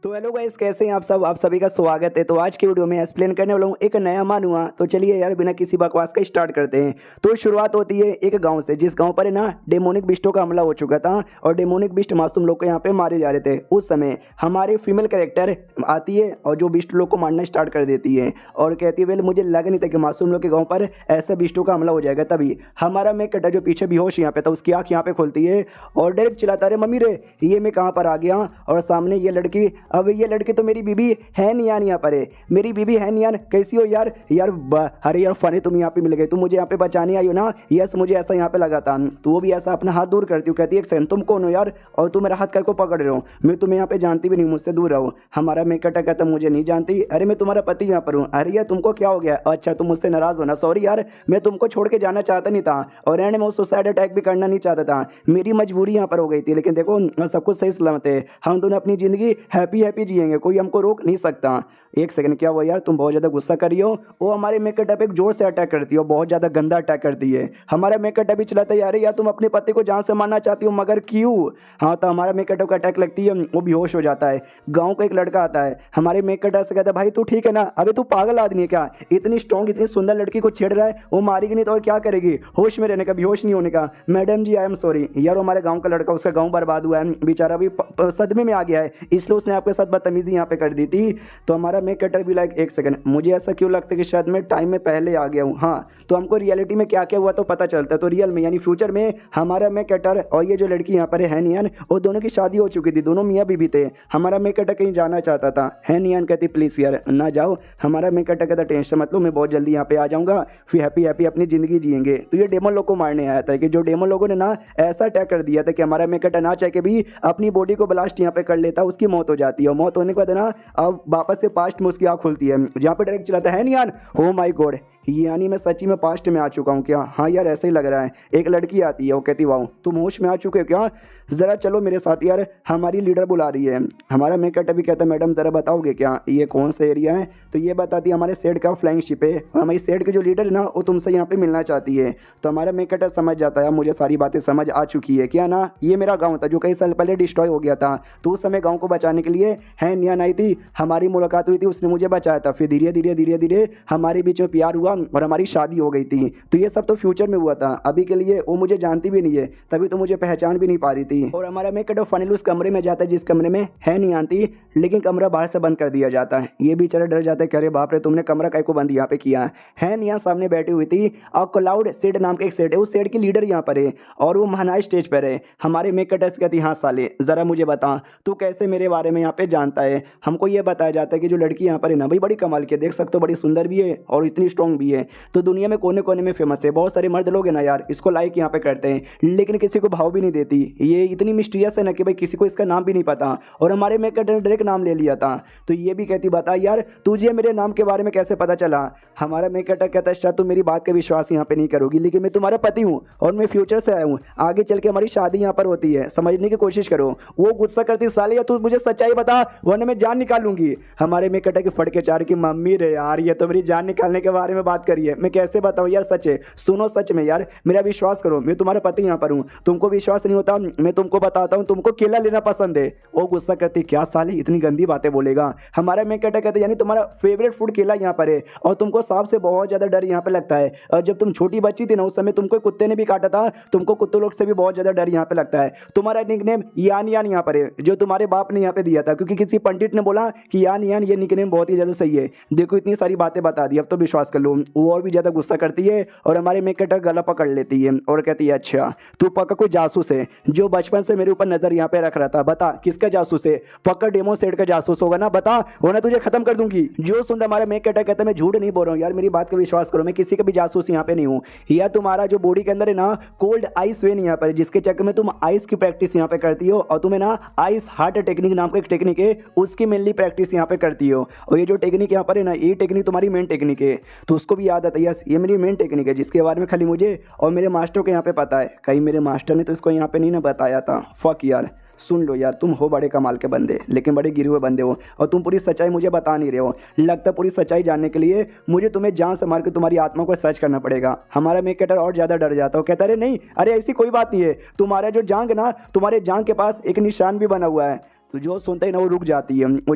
तो hello guys, कैसे हैं आप सब। आप सभी का स्वागत है। तो आज की वीडियो में एक्सप्लेन करने वाला हूँ एक नया मानुआ। तो चलिए यार बिना किसी बकवास का स्टार्ट करते हैं। तो शुरुआत होती है एक गांव से, जिस गांव पर है ना डेमोनिक बिस्टों का हमला हो चुका था और डेमोनिक बिस्ट मासूम लोग को यहाँ पे मारे जा रहे थे। उस समय हमारी फीमेल कैरेक्टर आती है और जो बिस्ट लोग को मारना स्टार्ट कर देती है और कहती है वेल मुझे लगा नहीं था कि मासूम लोग के गाँव पर ऐसे बिस्टों का हमला हो जाएगा। तभी हमारा मेक कटा जो पीछे बेहोश यहाँ पे था उसकी आँख यहाँ पे खुलती है और डायरेक्ट चिल्लाता अरे मम्मी रे ये मैं कहाँ पर आ गया। और सामने ये लड़की, अब ये लड़की तो मेरी बीबी है नियान यहाँ पर है। मेरी बीबी है नियान, कैसी हो यार। अरे यार फनी तुम यहाँ पे मिल गई, तुम मुझे यहाँ पे बचाने आई हो ना। यस मुझे ऐसा यहाँ पे लगा था। तो वो भी ऐसा अपना हाथ दूर करती हूँ, कहती है एक सेकंड तुम कौन हो यार और तुम मेरा हाथ कर को पकड़ रहे हो। मैं तुम्हें यहाँ पे जानती भी नहीं, मुझसे दूर रहो। हमारा मेकटा कहता मुझे नहीं जानती। अरे मैं तुम्हारा पति यहाँ पर हूँ। अरे यार तुमको क्या हो गया। अच्छा तुम मुझसे नाराज हो ना, सॉरी यार मैं तुमको छोड़ के जाना चाहता नहीं था और एंड में वो सुसाइड अटैक भी करना नहीं चाहता था। मेरी मजबूरी यहाँ पर हो गई थी, लेकिन देखो सब कुछ सही सलामत है। हम दोनों अपनी जिंदगी हैप्पी हैप्पी जिएंगे, कोई हमको रोक नहीं सकता। एक सेकंड क्या हुआ यार, तुम बहुत ज़्यादा गुस्सा कर रही हो। वो हमारे मेकअप पे एक जोर से अटैक करती है और बहुत ज़्यादा गंदा अटैक करती है। हमारा मेकअप भी चलाता है यार तुम अपने पति को जान से मारना चाहती हो मगर क्यों। हाँ तो हमारा मेकअप का अटैक लगती है, वो बेहोश हो जाता है। गाँव का एक लड़का आता है हमारे मेकअप से, कहता है भाई तू ठीक है ना। अबे तू पागल आदमी है क्या, इतनी स्ट्रॉन्ग इतनी सुंदर लड़की को छेड़ रहा है, वो मारेगी नहीं तो और क्या करेगी, होश में रहने का बेहोश नहीं होने का। Madam ji I am sorry यार, हमारे गाँव का लड़का, उसका गाँव बर्बाद हुआ है बेचारा, भी सदमे में आ गया है इसलिए उसने आपके साथ बदतमीजी यहाँ पे कर दी थी। तो हमारा मेक कटर भी लाइक एक सेकंड, मुझे ऐसा क्यों लगता है कि शायद मैं टाइम में पहले आ गया हूँ। हाँ तो हमको रियलिटी में क्या क्या हुआ तो पता चलता है। तो रियल में यानी फ्यूचर में हमारा मेक कटर और ये जो लड़की यहाँ पर है नियन, वो दोनों की शादी हो चुकी थी, दोनों मियाँ बीवी थे। हमारा मेक कटर कहीं जाना चाहता था, है नियन कहती प्लीज़ यार ना जाओ। हमारा मेक कटर कहता टेंशन मत लो, मैं बहुत जल्दी यहाँ पे आ जाऊँगा, फिर हैप्पी हैप्पी अपनी ज़िंदगी जिएंगे। तो ये डेमन लोग को मारने आया था कि जो डेमन लोगों ने ना ऐसा अटैक कर दिया था कि हमारा मेक कटर ना चाह के भी अपनी बॉडी को ब्लास्ट यहाँ पे कर लेता, उसकी मौत हो जाती है। और मौत होने के बाद ना अब वापस से पास्ट में उसकी आँख खुलती है, जहाँ पे डायरेक्ट चलाता है नियान। हो माय गॉड, यानी मैं सच्ची में पास्ट में आ चुका हूँ क्या। हाँ यार ऐसा ही लग रहा है। एक लड़की आती है, वो कहती वाह तुम होश में आ चुके हो क्या, ज़रा चलो मेरे साथ यार, हमारी लीडर बुला रही है। हमारा मेकअप भी कहता है मैडम ज़रा बताओगे क्या ये कौन सा एरिया है। तो ये बताती है हमारे सेट का फ्लाइंग शिप है और हमारी सेट के जो लीडर है ना वो तुमसे यहाँ पे मिलना चाहती है। तो हमारा मेकअप समझ जाता है मुझे सारी बातें समझ आ चुकी है क्या ना। ये मेरा गाँव था जो कई साल पहले डिस्ट्रॉय हो गया था, तो उस समय गाँव को बचाने के लिए है नियान आई थी, हमारी मुलाकात हुई थी, उसने मुझे बचाया था। फिर धीरे धीरे धीरे धीरे हमारे बीच में प्यार हुआ और हमारी शादी हो गई थी। तो ये सब तो फ्यूचर में हुआ था, अभी के लिए वो मुझे जानती भी नहीं है, तभी तो मुझे पहचान भी नहीं पा रही थी। और हमारा मेकअप फाइनली उस कमरे में जाता है जिस कमरे में है नहीं आती, लेकिन कमरा बाहर से बंद कर दिया जाता है। ये बेचारा डर जाता है कि अरे बाप रे तुमने कमरा काय को बंद यहाँ पे किया है। निया सामने बैठी हुई थी और क्लाउड सेट नाम का एक सेट है, उस सेट की लीडर यहाँ पर है और वो महानाई स्टेज पर है। हमारे मेकअप कहती हाँ साले जरा मुझे बता तू कैसे मेरे बारे में यहाँ पे जानता है। हमको ये बताया जाता है कि जो लड़की यहाँ पर है ना भाई बड़ी कमाल की, देख सकते हो बड़ी सुंदर भी है और इतनी स्ट्रॉन्ग भी है, तो दुनिया में कोने कोने में फेमस है। बहुत सारे मर्द लोग हैं ना यार इसको लाइक यहाँ पे करते हैं, लेकिन किसी को भाव भी नहीं देती। ये इतनी मिस्टीरियस है ना कि भाई किसी को इसका नाम भी नहीं पता, और हमारे मेकअप ने डायरेक्ट नाम ले लिया था। तो ये भी कहती बता यार तुझे मेरे नाम के बारे में कैसे पता चला। हमारा मेकअप कहता है शायद तुम मेरी बात का विश्वास यहाँ पे नहीं करोगी, लेकिन मैं तुम्हारा पति हूँ और मैं फ्यूचर से आया हूँ, आगे चल के हमारी शादी यहाँ पर होती है, समझने की कोशिश करो। वो गुस्सा करती साले या तू मुझे सच्चाई बता वरना मैं जान निकालूंगी। हमारे मेकअप की फट के चार की मम्मी रे यार ये तो मेरी जान निकालने के बारे में बात करिए, मैं कैसे बताऊँ यार। सच है, सुनो सच में यार मेरा विश्वास करो, मैं तुम्हारा पति यहाँ पर हूँ। तुमको विश्वास नहीं होता मैं तुमको बताता हूँ, तुमको केला लेना पसंद है। वो गुस्सा करती क्या साले इतनी गंदी बातें बोलेगा। हमारा मेकअप कहते यानी तुम्हारा फेवरेट फूड केला यहाँ पर है और तुमको सांप से बहुत ज़्यादा डर यहाँ पे लगता है। और जब तुम छोटी बच्ची थी ना उस समय तुमको कुत्ते ने भी काटा था, तुमको कुत्ते लोग से भी बहुत ज़्यादा डर यहाँ पे लगता है। तुम्हारा निकनेम यान यान यहाँ पर है जो तुम्हारे बाप ने यहाँ पे दिया था, क्योंकि किसी पंडित ने बोला कि यान यान ये निकनेम बहुत ही ज़्यादा सही है। देखो इतनी सारी बातें बता दी, अब तो विश्वास कर लो। वो और भी ज़्यादा गुस्सा करती है और हमारे मेकअप गला पकड़ लेती है और कहती है अच्छा तू पक्का कोई जासूस है जो बचपन से मेरे ऊपर नजर यहाँ पे रख रहा था, बता किसका जासूस है। पक्का डेमो सेट का जासूस होगा ना, बता वरना तुझे खत्म कर दूंगी। जो सुनता हमारा मेकअप कहता है मैं झूठ नहीं बोल रहा हूँ यार, मेरी बात का विश्वास करो, मैं किसी का भी जासूस यहाँ पे नहीं हूँ। या तुम्हारा जो बॉडी के अंदर है ना कोल्ड आइस वेन यहाँ पर, जिसके चक्कर में तुम आइस की प्रैक्टिस यहाँ पे करती हो और तुम्हें ना आइस हार्ट टेक्निक नाम का एक टेक्निक है उसकी मेनली प्रैक्टिस यहाँ पे करती हो। और ये जो टेक्निक यहाँ पर है ना ये टेक्निक तुम्हारी मेन टेक्निक है, तो उसको भी याद आता है यस ये मेरी मेन टेक्निक है जिसके बारे में खाली मुझे और मेरे मास्टर को यहाँ पे पता है। कहीं मेरे मास्टर ने तो इसको यहाँ पे नहीं ना बताया था। फक यार, सुन लो यार तुम हो बड़े कमाल के बंदे लेकिन बड़े गिरे हुए बंदे हो और तुम पूरी सच्चाई मुझे बता नहीं रहे हो। लगता पूरी सच्चाई जानने के लिए मुझे तुम्हें जान से मार के तुम्हारी आत्मा को सर्च करना पड़ेगा। हमारा मेकअप और ज़्यादा डर जाता हो, कहता अरे नहीं अरे ऐसी कोई बात नहीं है, तुम्हारा जो जांग ना तुम्हारे जांग के पास एक निशान भी बना हुआ है, तो जो सुनते ही ना वो रुक जाती है, वो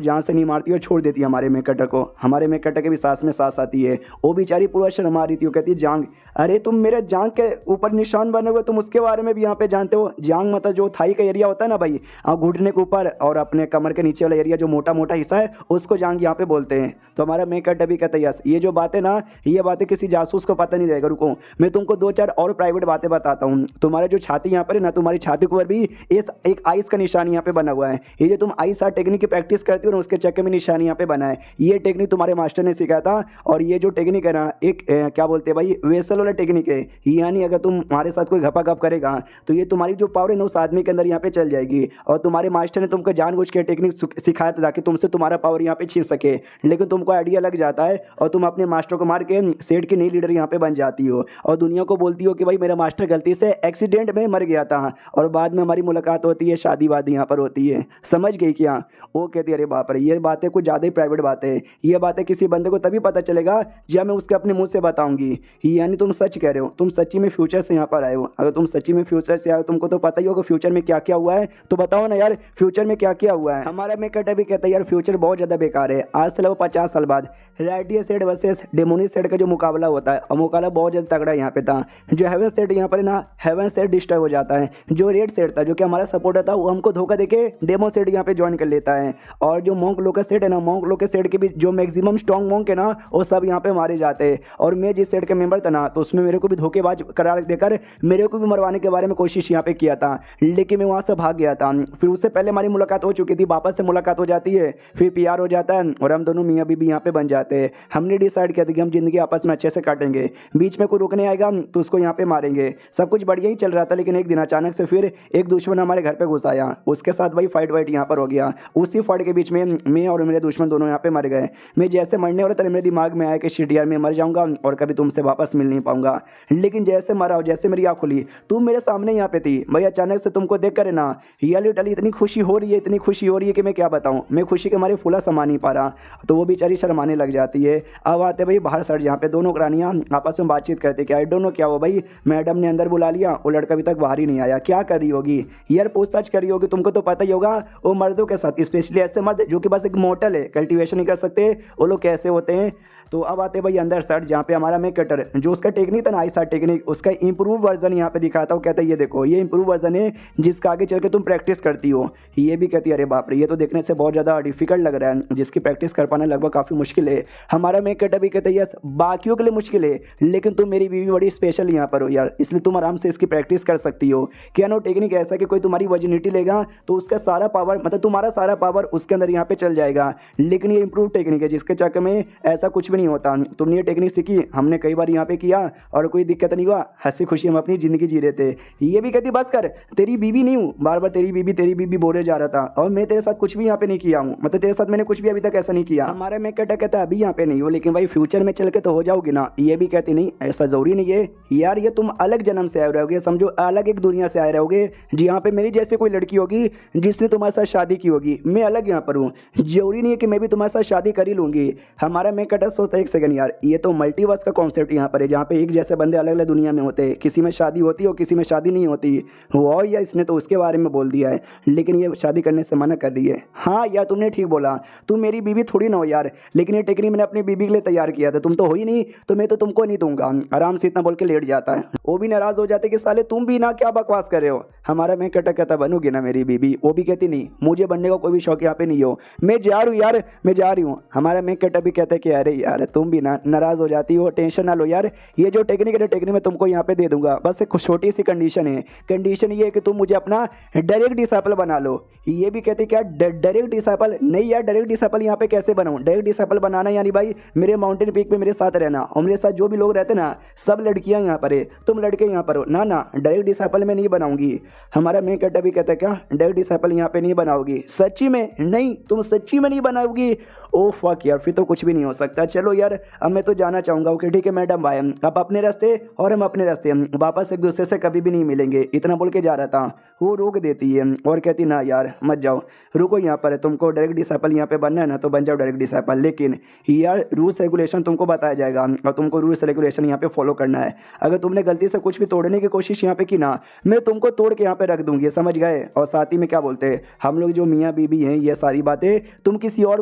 जान से नहीं मारती और छोड़ देती है हमारे मेक कटर को। हमारे मेक कटर के भी सांस में सांस आती है। वो बेचारी पूरा शर्मा रही थी। वो कहती है जांग, अरे तुम मेरे जांग के ऊपर निशान बने हुए, तुम उसके बारे में भी यहाँ पे जानते हो? जांग मतलब जो थाई का एरिया होता है ना भाई, घुटने के ऊपर और अपने कमर के नीचे वाला एरिया जो मोटा मोटा हिस्सा है उसको जांग यहाँ पे बोलते हैं। तो हमारा मेक कटर भी कहता है यस, ये जो बातें ना, ये बातें किसी जासूस को पता नहीं रहेगा। रुको मैं तुमको 2-4 और प्राइवेट बातें बताता हूँ। तुम्हारे जो छाती यहाँ पर है ना, तुम्हारी छाती के ऊपर भी एक आइस का निशान यहाँ पे बना हुआ है। ये जो तुम आइस आर्ट टेक्निक की प्रैक्टिस करती हो ना, उसके चक्कर में निशान यहाँ पे बना है। ये टेक्निक तुम्हारे मास्टर ने सिखाया था। और ये जो टेक्निक है ना, एक क्या बोलते हैं भाई, वेसल वाला टेक्निक है। यानी अगर तुम हमारे साथ कोई घपा करेगा तो ये तुम्हारी जो पावर है ना उस आदमी के अंदर यहाँ पे चल जाएगी। और तुम्हारे मास्टर ने तुमको जानबूझ के टेक्निक सिखाया था ताकि तुमसे तुम्हारा पावर यहाँ पे छीन सके। लेकिन तुमको आइडिया लग जाता है और तुम अपने मास्टर को मार के सेट की नई लीडर यहाँ पे बन जाती हो और दुनिया को बोलती हो कि भाई मेरा मास्टर गलती से एक्सीडेंट में मर गया था। और बाद में हमारी मुलाकात होती है, शादी वादी यहाँ पर होती है। समझ गई क्या? वो कहती है अरे बाप रे, ये बातें कुछ ज़्यादा ही प्राइवेट बातें हैं। ये बातें किसी बंदे को तभी पता चलेगा जब मैं उसके अपने मुंह से बताऊंगी। यानी तुम सच कह रहे हो, तुम सच्ची में फ्यूचर से यहाँ पर आए हो। अगर तुम सच्ची में फ्यूचर से आए हो, तुमको तो पता ही होगा फ्यूचर में क्या क्या हुआ है। तो बताओ ना यार, फ्यूचर में क्या क्या हुआ है? हमारा मेक कटर भी कहता है यार फ्यूचर बहुत ज़्यादा बेकार है। आज से लगभग 50 साल बाद रेडियो सेट वर्सेस डेमोनी सेट का जो मुकाबला होता है, और मुकाबला बहुत ज़्यादा तगड़ा यहाँ पे था। जो हेवन सेट यहाँ पर ना, हेवन सेट डिस्टर्ब हो जाता है। जो रेड सेट था, जो कि हमारा सपोर्टर था, वो हमको धोखा देके डेमो सेट यहाँ पे ज्वाइन कर लेता है। और जो मॉन्क लोग का सेट है ना, मॉन्क लोग के सेट के भी जो मैक्सिमम स्ट्रॉन्ग मॉन्क है ना, वो सब यहाँ पे मारे जाते हैं। और मैं जिस सेट का मेंबर था ना, तो उसमें मेरे को भी धोखेबाज करार देकर मेरे को भी मरवाने के बारे में कोशिश यहाँ पे किया था। लेकिन मैं वहाँ से भाग गया था। फिर उससे पहले हमारी मुलाकात हो चुकी थी, वापस से मुलाकात हो जाती है, फिर प्यार हो जाता है और हम दोनों मियाँ बीबी यहाँ पे बन जाते हैं। हमने डिसाइड किया था कि हम जिंदगी आपस में अच्छे से काटेंगे। बीच में कोई रुकने आएगा तो उसको यहाँ पे मारेंगे। सब कुछ बढ़िया ही चल रहा था, लेकिन एक दिन अचानक से फिर एक दुश्मन हमारे घर पे घुस आया। उसके साथ भाई फाइट वाइट यहाँ पर हो गया। उसी फाइट के बीच में मैं और मेरे दुश्मन दोनों यहाँ पे मर गए। मैं जैसे मरने वाला था, मेरे दिमाग में आया कि शिट यार मैं मर जाऊंगा और कभी तुमसे वापस मिल नहीं पाऊंगा। लेकिन जैसे मरा और जैसे मेरी आँख खुली, तुम मेरे सामने यहाँ पे थी भाई। अचानक से तुमको देख कर ना रियलिटी इतनी खुशी हो रही है, इतनी खुशी हो रही है कि मैं क्या बताऊँ। मैं खुशी के हमारे फूला समा नहीं पा रहा। तो वो बेचारी शर्माने लग जाती है। अब आते भाई बाहर सर, जहाँ पे दोनों रानियाँ आपस में बातचीत करते कि आई डोंट नो क्या हो भाई, मैडम ने अंदर बुला लिया, वो लड़का अभी तक बाहर ही नहीं आया। क्या कर रही होगी यार, पूछताछ कर रही होगी। तुमको तो पता ही होगा वो मर्दों के साथ, स्पेशली ऐसे मर्द जो कि बस एक मोटल है, कल्टीवेशन नहीं कर सकते, वो लोग कैसे होते हैं। तो अब आते भाई अंदर सर, जहाँ पे हमारा मेक कटर जो उसका टेक्निक था ना, आइस आर्ट टेक्निक, उसका इंप्रूव वर्जन यहाँ पे दिखाता हूँ। कहता है ये देखो, ये इंप्रूव वर्जन है जिसका आगे चल के तुम प्रैक्टिस करती हो। ये भी कहती है अरे बाप रे, ये तो देखने से बहुत ज़्यादा डिफिकल्ट लग रहा है, जिसकी प्रैक्टिस कर पाना लगभग काफ़ी मुश्किल है। हमारा मेक कटर भी कहता है यस, बाकियों के लिए मुश्किल है, लेकिन तुम मेरी बीवी बड़ी स्पेशल यहाँ पर हो यार, इसलिए तुम आराम से इसकी प्रैक्टिस कर सकती हो। क्या नो टेक्निक ऐसा कि कोई तुम्हारी वर्जिनिटी लेगा तो उसका सारा पावर, मतलब तुम्हारा सारा पावर उसके अंदर यहाँ पे चल जाएगा। लेकिन ये इंप्रूव टेक्निक है जिसके चक्कर में ऐसा कुछ भी नहीं होता। तुमने ये टेक्निक सीखी, हमने कई बार यहाँ पे किया और कोई दिक्कत नहीं हुआ, हंसी खुशी हम अपनी ज़िंदगी जी रहे थे। ये भी कहती बस कर, तेरी बीवी नहीं हूँ, बार बार तेरी बीबी बोले जा रहा था, और मैं तेरे साथ कुछ भी यहाँ पे नहीं किया हूँ, मतलब तेरे साथ मैंने कुछ भी अभी तक ऐसा नहीं किया। हमारा मेक कटर कहता है अभी यहाँ पे नहीं हो, लेकिन भाई फ्यूचर में चल के तो हो जाओगी ना। ये भी कहती नहीं, ऐसा जरूरी नहीं है यार, ये तुम अलग जन्म से आए रहोगे, समझो अलग एक दुनिया से आए रहोगे, जहाँ पे मेरी जैसे कोई लड़की होगी जिसने तुम्हारे साथ शादी की होगी, मैं अलग यहाँ पर हूँ। जरूरी नहीं है कि मैं भी तुम्हारे साथ शादी कर ही लूँगी। हमारा मेक कटर सोचता है एक सेकंड यार, ये तो मल्टीवर्स का कॉन्सेप्ट यहाँ पर है, जहाँ पे एक जैसे बंदे अलग अलग दुनिया में होते हैं, किसी में शादी होती है और किसी में शादी नहीं होती। वो या इसने तो उसके बारे में बोल दिया है, लेकिन ये शादी करने से मना कर रही है। हाँ यार तुमने ठीक बोला, तुम मेरी बीवी थोड़ी ना हो यार, लेकिन ये टेक्निक मैंने अपनी बीवी के लिए तैयार किया था, तुम तो हो ही नहीं, तो मैं तो तुमको नहीं दूंगा। आराम से इतना बोल के लेट जाता है। वो भी नाराज हो जाते कि साले तुम भी ना क्या बकवास कर रहे हो। हमारा मेक कटर कहता बनोगी ना मेरी बीवी, वो भी कहती नहीं, मुझे बनने का कोई भी शौक यहाँ पे नहीं हो, मैं जा रही हूँ यार, मैं जा रही हूँ। हमारा मेक कटर भी कहता है कि अरे यार तुम भी ना नाराज हो जाती हो, टेंशन ना लो यार, ये जो टेक्निक है टेक्निक मैं तुमको यहाँ पे दे दूंगा, बस एक छोटी सी कंडीशन है। कंडीशन ये है कि तुम मुझे अपना डायरेक्ट डिसाइपल बना लो। ये भी कहते क्या डायरेक्ट डिसाइपल नहीं यार, डायरेक्ट डिसाइपल यहाँ पे कैसे बनाऊँ? डायरेक्ट डिसाइपल बनाना यानी भाई मेरे माउंटेन पीक पे मेरे साथ रहना, और मेरे साथ जो भी लोग रहते ना सब लड़कियाँ यहाँ पर है, तुम लड़के यहाँ पर हो ना। ना डायरेक्ट डिसाइपल में नहीं बनाऊंगी। हमारा मेक कटर भी कहता है क्या डायरेक्ट डिसाइपल यहाँ पे नहीं बनाओगी? सच्ची में नहीं, तुम सच्ची में नहीं बनाओगी? ओ फक यार, फिर तो कुछ भी नहीं हो सकता। चलो यार अब मैं तो जाना चाहूँगा। ओके ठीक है मैडम, बाय। आप अपने रास्ते और हम अपने रास्ते, हम वापस एक दूसरे से कभी भी नहीं मिलेंगे, इतना बोल के जा रहा था। वो रोक देती है और कहती ना यार मत जाओ, रुको यहाँ पर, तुमको डायरेक्ट डिसाइपल यहाँ पे बनना है ना तो बन जाओ डायरेक्ट डिसाइपल, लेकिन यार रूल्स रेगुलेशन तुमको बताया जाएगा और तुमको रूल्स रेगुलेशन यहाँ पे फॉलो करना है। अगर तुमने गलती से कुछ भी तोड़ने की कोशिश यहाँ पे की ना, मैं तुमको तोड़ के यहाँ पे रख दूंगी, समझ गए। और साथ ही में क्या बोलते हैं हम लोग जो मियाँ बीबी हैं, ये सारी बातें तुम किसी और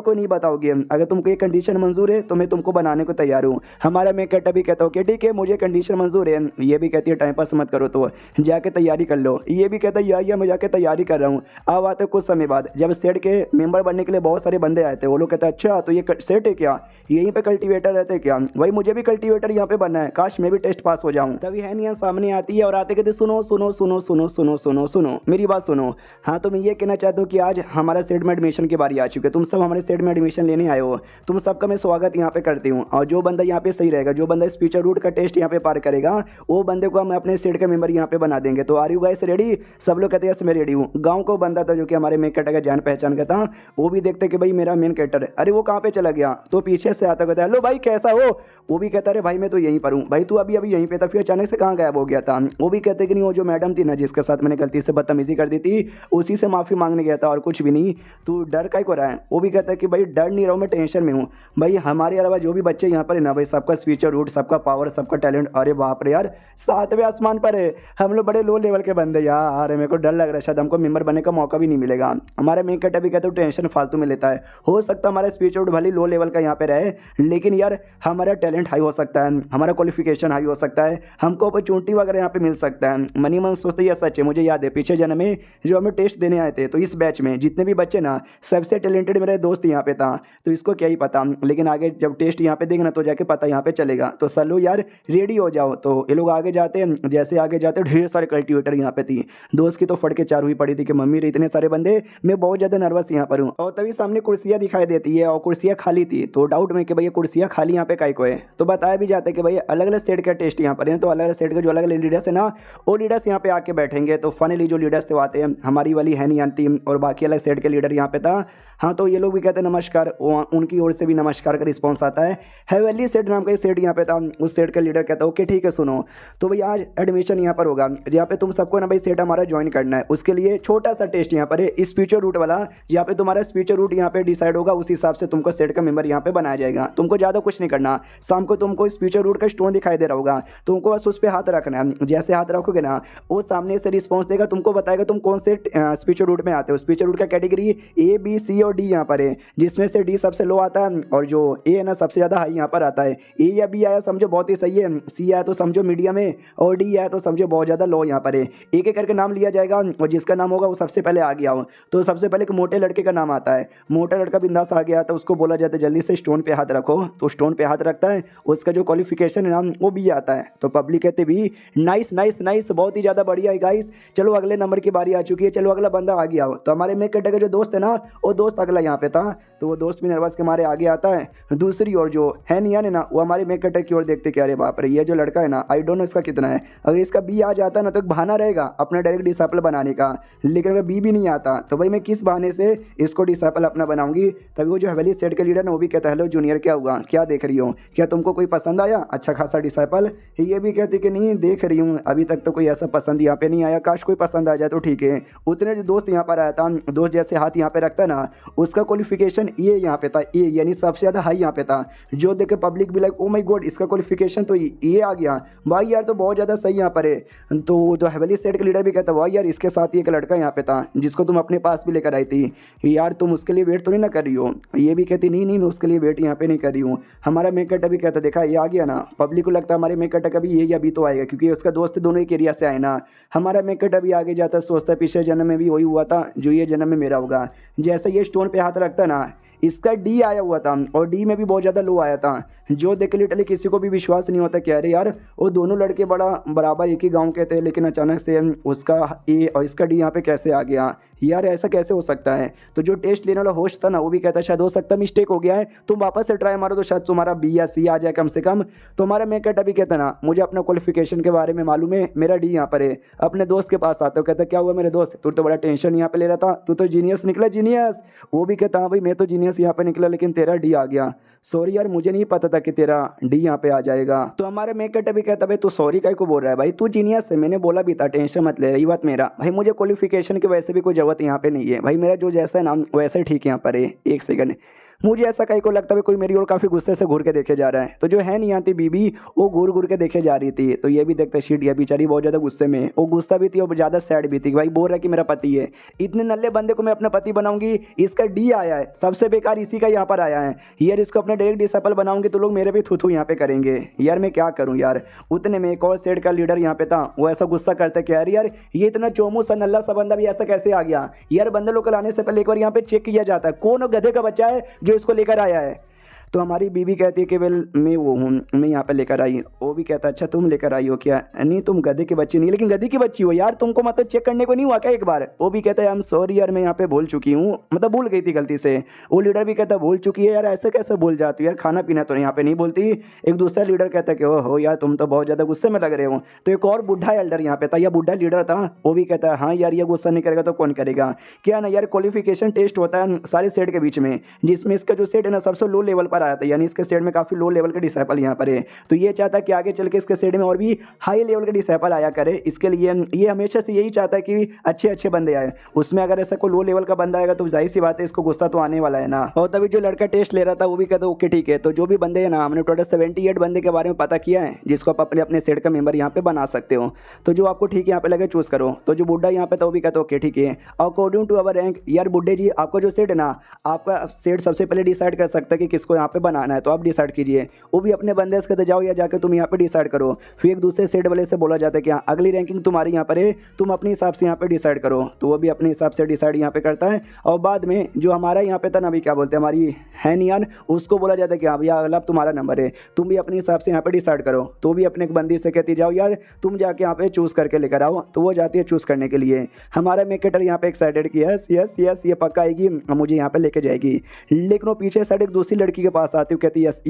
को नहीं बताओगे। अगर तुमको ये कंडीशन मंजूर है तो मैं तुमको बनाने को तैयार हूँ। हमारा मैं कहता भी कहता हूँ कि ठीक है मुझे कंडीशन मंजूर है। ये भी कहती है टाइम पास मत करो, तो जाके तैयारी कर लो। ये भी कहता है या मैं जाके तैयारी कर रहा हूँ। अब आते कुछ समय बाद जब सेट के मेंबर बनने के लिए बहुत सारे बंदे आए थे, वो लोग कहते हैं अच्छा तो ये सेट है क्या, यहीं पे कल्टीवेटर रहते क्या, भाई मुझे भी कल्टीवेटर यहाँ पे बनना है, काश मैं भी टेस्ट पास हो जाऊँ। तभी है नहीं सामने आती है और आते कहते सुनो सुनो सुनो सुनो सुनो सुनो सुनो मेरी बात सुनो। हाँ तो मैं ये कहना चाहता हूँ कि आज हमारा सेट में एडमिशन की बारी आ चुकी है, तुम सब हमारे सेट में एडमिशन लेने आए हो, तुम सबका मैं स्वागत यहाँ पे करती हूँ। और जो बंदा यहाँ पे सही रहेगा, जो बंदा इस फ्यूचर रूट का टेस्ट यहाँ पे पार करेगा, वो बंदे को हम अपने सेट का मेंबर यहाँ पे बना देंगे। तो आर यू गाइस रेडी? सब लोग कहते हैं यस मैं रेडी हूँ। गाँव को बंदा था जो कि हमारे मेन कैटर का जान पहचान का था, वो भी देखते कि भाई मेरा मेन कैटर, अरे वो कहाँ पे चला गया, तो पीछे से आता कहता है हेलो भाई कैसा हो, वो भी कहता है भाई मैं तो यहीं पर हूँ। भाई तू अभी अभी यहीं पे था, फिर अचानक से कहाँ गायब हो गया था। वो भी कहते कि नहीं वो जो मैडम थी ना जिसके साथ मैंने गलती से बदतमीजी कर दी थी, उसी से माफ़ी मांगने गया था और कुछ भी नहीं, तू डर काहे को रहा है। वो भी कहता है कि भाई डर नहीं रहा हूँ, मैं टेंशन में हूँ। भाई हमारे अलावा जो भी बच्चे यहाँ पर है ना भाई, सबका फ्यूचर रूट, सबका पावर, सबका टैलेंट, अरे बाप रे यार 7वें आसमान पर है। हम लोग बड़े लो लेवल के बंदे यार, मेरे को डर लग रहा है शायद हमको मेंबर बनने का मौका भी नहीं मिलेगा। हमारा मेन कैटर भी कहते हो टेंशन फालतू में लेता है, हो सकता है हमारा फ्यूचर रूट भले लो लेवल का यहाँ पे रहे, लेकिन यार हमारा टैलेंट हाई हो सकता है, हमारा क्वालिफिकेशन हाई हो सकता है, हमको अपॉर्चुनिटी वगैरह यहाँ पे मिल सकता है। मनी मन सोचते ये सच है। मुझे याद है पीछे जन्म में जो हमें टेस्ट देने आए थे, तो इस बैच में जितने भी बच्चे ना सबसे टैलेंटेड मेरा दोस्त यहाँ पे था, तो इसको क्या ही पता, लेकिन आगे जब टेस्ट यहाँ पे देंगे ना तो जाके पता यहाँ पे चलेगा। तो सलो यार रेडी हो जाओ। तो ये लोग आगे जाते हैं, जैसे आगे जाते ढेर सारे कल्टीवेटर यहाँ पे थी, दोस्त की तो फट के चार हुई पड़ी थी कि मम्मी रे इतने सारे बंदे, मैं बहुत ज़्यादा नर्वस यहाँ पर हूँ। और तभी सामने कुर्सियाँ दिखाई देती है और कुर्सियाँ खाली थी, तो डाउट में कि भाई ये कुर्सियाँ खाली यहाँ पे काहे को है। तो बताया भी जाता है कि भाई अलग अलग सेट का टेस्ट यहाँ पर है, तो अलग अलग सेट के जो अलग अलग लीडर्स है ना, वो लीडर्स यहाँ पे आके बैठेंगे। तो फाइनली जो लीडर्स थे वो आते हैं, हमारी वाली है नहीं टीम और बाकी अलग सेट के लीडर यहाँ पे था। हाँ तो ये लोग भी कहते हैं नमस्कार, उनकी ओर से भी नमस्कार का रिस्पॉन्स आता है। हैवेली सेट नाम का सेट यहाँ पे था, उस सेट का लीडर कहता है ओके ठीक है सुनो, तो भाई आज एडमिशन यहाँ पर होगा, यहाँ पे तुम सबको ना भाई सेट हमारा ज्वाइन करना है, उसके लिए छोटा सा टेस्ट यहाँ पर है, इस फ्यूचर रूट वाला, यहाँ पे तुम्हारा फ्यूचर रूट यहाँ पे डिसाइड होगा, उस हिसाब से तुमको सेट का मेंबर यहाँ पे बनाया जाएगा। तुमको ज़्यादा कुछ नहीं करना, शाम को तुमको इस फ्यूचर रूट का स्टोन दिखाई दे रहा होगा, तुमको बस उस पर हाथ रखना है, जैसे हाथ रखोगे ना वो सामने से रिस्पॉन्स देगा, तुमको बताएगा तुम कौन से फ्यूचर रूट में आते हो। फ्यूचर रूट का कैटेगरी ए बी सी और डी यहाँ पर है, जिसमें से डी सबसे लो आता है और जो ए है ना सबसे ज़्यादा हाई यहाँ पर आता है। ए या बी आया समझो बहुत ही सही है, सी आया तो समझो मीडियम है और डी आया तो समझो बहुत ज़्यादा लो यहाँ पर है। एक एक करके नाम लिया जाएगा और जिसका नाम होगा वो सबसे पहले आ गया हो। तो सबसे पहले एक मोटे लड़के का नाम आता है, मोटा लड़का बिंदास आ गया तो उसको बोला जाता है जल्दी से स्टोन पे हाथ रखो, तो स्टोन पे हाथ रखता है, उसका जो क्वालिफिकेशन है नाम वो भी आता है। तो पब्लिक कहते भी नाइस नाइस नाइस, बहुत ही ज़्यादा बढ़िया है गाइस। चलो अगले नंबर की बारी आ चुकी है, चलो अगला बंदा आ गया हो। तो हमारे मेक कटर का जो दोस्त है ना, वो दोस्त अगला यहाँ पे था, तो वो दोस्त भी नर्वस के मारे आगे आता है। दूसरी ओर जो है नियान है ना, वो हमारे मेक कटर की ओर देखते कि अरे बाप रे ये जो लड़का है ना, आई डोंट नो इसका कितना है, अगर इसका बी आ जाता है ना तो एक बहाना रहेगा अपना डायरेक्ट डिसाइपल बनाने का, लेकिन अगर बी भी नहीं आता तो भाई मैं किस बहाने से इसको डिसाइपल अपना बनाऊंगी। तभी वो जो हवेली सेट के लीडर ना वो भी कहता है हेलो जूनियर क्या हुआ, क्या देख रही हो, क्या तुमको कोई पसंद आया अच्छा खासा डिसाइपल। ये भी कहती कि नहीं देख रही हूँ, अभी तक तो कोई ऐसा पसंद यहाँ पे नहीं आया, काश कोई पसंद आ जाए तो ठीक है। उतने जो दोस्त यहाँ पर आया था, दोस्त जैसे हाथ यहाँ पे रखता ना, उसका क्वालिफिकेशन ये यहाँ पे था, ए यानी सबसे ज़्यादा हाई यहाँ पे था, जो देख के पब्लिक भी लाइक ओ माय गॉड इसका क्वालिफिकेशन तो ये आ गया, भाई यार तो बहुत ज़्यादा सही यहाँ पर है। तो जो हवेली सेट के लीडर भी कहता भाई यार इसके साथ ही एक लड़का यहाँ पे था जिसको तुम अपने पास भी लेकर आई थी, यार तुम उसके लिए वेट तो नहीं ना कर रही हो। ये भी कहती नहीं नहीं मैं उसके लिए वेट यहाँ पे नहीं कर रही हूँ। हमारा मेकट अभी कहता देखा ये आ गया ना, पब्लिक को लगता है हमारे मेकट का भी ये या अभी तो आएगा क्योंकि उसका दोस्त दोनों एक एरिया से आए ना। हमारा मेकट अभी आगे जाता सोचता पिछले जन्म में भी वही हुआ था जो ये जन्म में मेरा होगा। जैसे ये स्टोन पे हाथ रखता ना, इसका डी आया हुआ था और डी में भी बहुत ज़्यादा लो आया था, जो देख के लिटरली किसी को भी विश्वास नहीं होता कि अरे यार वो दोनों लड़के बड़ा बराबर एक ही गांव के थे, लेकिन अचानक से उसका ए और इसका डी यहाँ पे कैसे आ गया। यार ऐसा कैसे हो सकता है। तो जो टेस्ट लेने वाला होस्ट था ना वो भी कहता है शायद हो सकता है मिस्टेक हो गया है, तुम वापस से ट्राई मारो तो शायद तुम्हारा बी या सी आ जाए कम से कम। तो हमारा मैं कहता भी कहता ना मुझे अपना क्वालिफिकेशन के बारे में मालूम है, मेरा डी यहाँ पर है। अपने दोस्त के पास आता हूँ, कहता क्या हुआ मेरे दोस्त, तू तो बड़ा टेंशन यहाँ पे ले रहा था, तू तो जीनियस निकला जीनियस। वो भी कहता हाँ भाई मैं तो जीनियस यहाँ पे निकला लेकिन तेरा डी आ गया। सॉरी यार मुझे नहीं पता था कि तेरा डी यहाँ पे आ जाएगा। तो हमारे मेकट भी कहता भाई तू सॉरी काय को बोल रहा है, भाई तू जीनियस है, मैंने बोला भी था टेंशन मत ले, रही बात मेरा भाई मुझे क्वालिफिकेशन की वैसे भी कोई जरूरत यहाँ पे नहीं है भाई, मेरा जो जैसा है नाम वैसा ही ठीक यहाँ पर है। एक सेकंड, मुझे ऐसा कहीं को लगता है कोई मेरी ओर काफ़ी गुस्से से घूर के देखे जा रहा है। तो जो है नहीं आती बीबी वो घूर घूर के देखे जा रही थी। तो ये भी देखते शीट या बेचारी बहुत ज़्यादा गुस्से में, वो गुस्सा भी थी और ज़्यादा सैड भी थी कि भाई बोल रहा है कि मेरा पति है, इतने नल्ले बंदे को मैं अपना पति बनाऊंगी, इसका डी आया है, सबसे बेकार इसी का यहाँ पर आया है यार, इसको अपना डायरेक्ट डिसेबल बनाऊंगी तो लोग मेरे भी थू थू यहाँ पे करेंगे। यार मैं क्या करूँ यार। उतने में एक और सेट का लीडर यहाँ पे था, वो ऐसा गुस्सा करते कि यार ये इतना चोमू सा नल्ला सा बंदा भी ऐसा कैसे आ गया यार, बंदे लोग को लाने से पहले एक बार यहाँ पे चेक किया जाता है कौन गधे का बच्चा है जो इसको लेकर आया है। तो हमारी बीवी कहती है कि वेल मैं वो हूँ, मैं यहाँ पे लेकर आई। वो भी कहता है अच्छा तुम लेकर आई हो क्या, नहीं तुम गधे की बच्ची नहीं लेकिन गधी की बच्ची हो यार, तुमको मतलब चेक करने को नहीं हुआ क्या एक बार। वो भी कहता है आई एम सॉरी यार मैं यहाँ पे भूल चुकी हूँ, मतलब भूल गई थी गलती से। वो लीडर भी कहता है भूल चुकी है यार, ऐसे कैसे भूल जाती हो यार, खाना पीना तो यहाँ पे नहीं बोलती। एक दूसरा लीडर कहता है कि ओहो यार तुम तो बहुत ज़्यादा गुस्से में लग रहे हो। तो एक और बुढ़ा एल्डर यहाँ पे था या बुढ़ा लीडर था, वो भी कहता है हाँ यार ये गुस्सा नहीं करेगा तो कौन करेगा। क्या ना यार क्वालिफिकेशन टेस्ट होता है सारे सेट के बीच में, जिसमें इसका जो सेट है ना सबसे लो लेवल पर आया था, यानी इसके सेट में काफी लो लेवल के डिसेबल यहाँ पर है। तो ये चाहता है कि आगे चल के इसके सेट में और भी हाई लेवल के डिसेबल आया करे, इसके लिए ये हमेशा से यही चाहता है कि अच्छे अच्छे बंदे आए। उसमें अगर ऐसा कोई लो लेवल का बंदा आएगा तो जाहिर सी बात है इसको गुस्सा तो आने वाला है ना। और तभी जो लड़का टेस्ट ले रहा था वो भी कहता ओके ठीक है। तो जो भी बंदे हैं ना हमने टोटल 78 बंदे के बारे में पता किया है जिसको आप अपने अपने सेट का मेंबर यहाँ पे बना सकते हो। तो जो आपको ठीक यहाँ पे लगे चूज करो। तो जो बुढ़ा यहाँ पे था वो भी कहता ओके ठीक है अकॉर्डिंग टू अवर रैंक। यार बुढ़े जी आपका जो सेट है ना, आपका सेट सबसे पहले डिसाइड कर सकता है कि किसको यहाँ पे बनाना है, तो आप डिसाइड कीजिए। वो भी अपने बंदे से कहते जाओ या जाकर तुम यहाँ पे डिसाइड करो। फिर एक दूसरे सेट वाले से बोला जाता है कि हाँ अगली रैंकिंग तुम्हारी यहाँ पर है, तुम अपने हिसाब से यहाँ पे डिसाइड करो। तो वो भी अपने हिसाब से डिसाइड यहाँ पे करता है। और बाद में जो हमारा यहाँ पे था ना, अभी क्या बोलते हैं हमारी है नियान, उसको बोला जाता है कि हाँ भैया अगला तुम्हारा नंबर है, तुम भी अपने हिसाब से यहाँ पे डिसाइड करो। तो भी अपने एक बंदी से कहती जाओ यार तुम जाके यहाँ पे चूज़ करके लेकर आओ। तो वो जाती है चूज़ करने के लिए। हमारा मेकेटर यहाँ पे एक्साइटेड कि यस यस यस ये पक्का आएगी, मुझे यहाँ पे लेके जाएगी। लेकिन वो पीछे साइड एक दूसरी लड़की के पास आती है, कहती है यस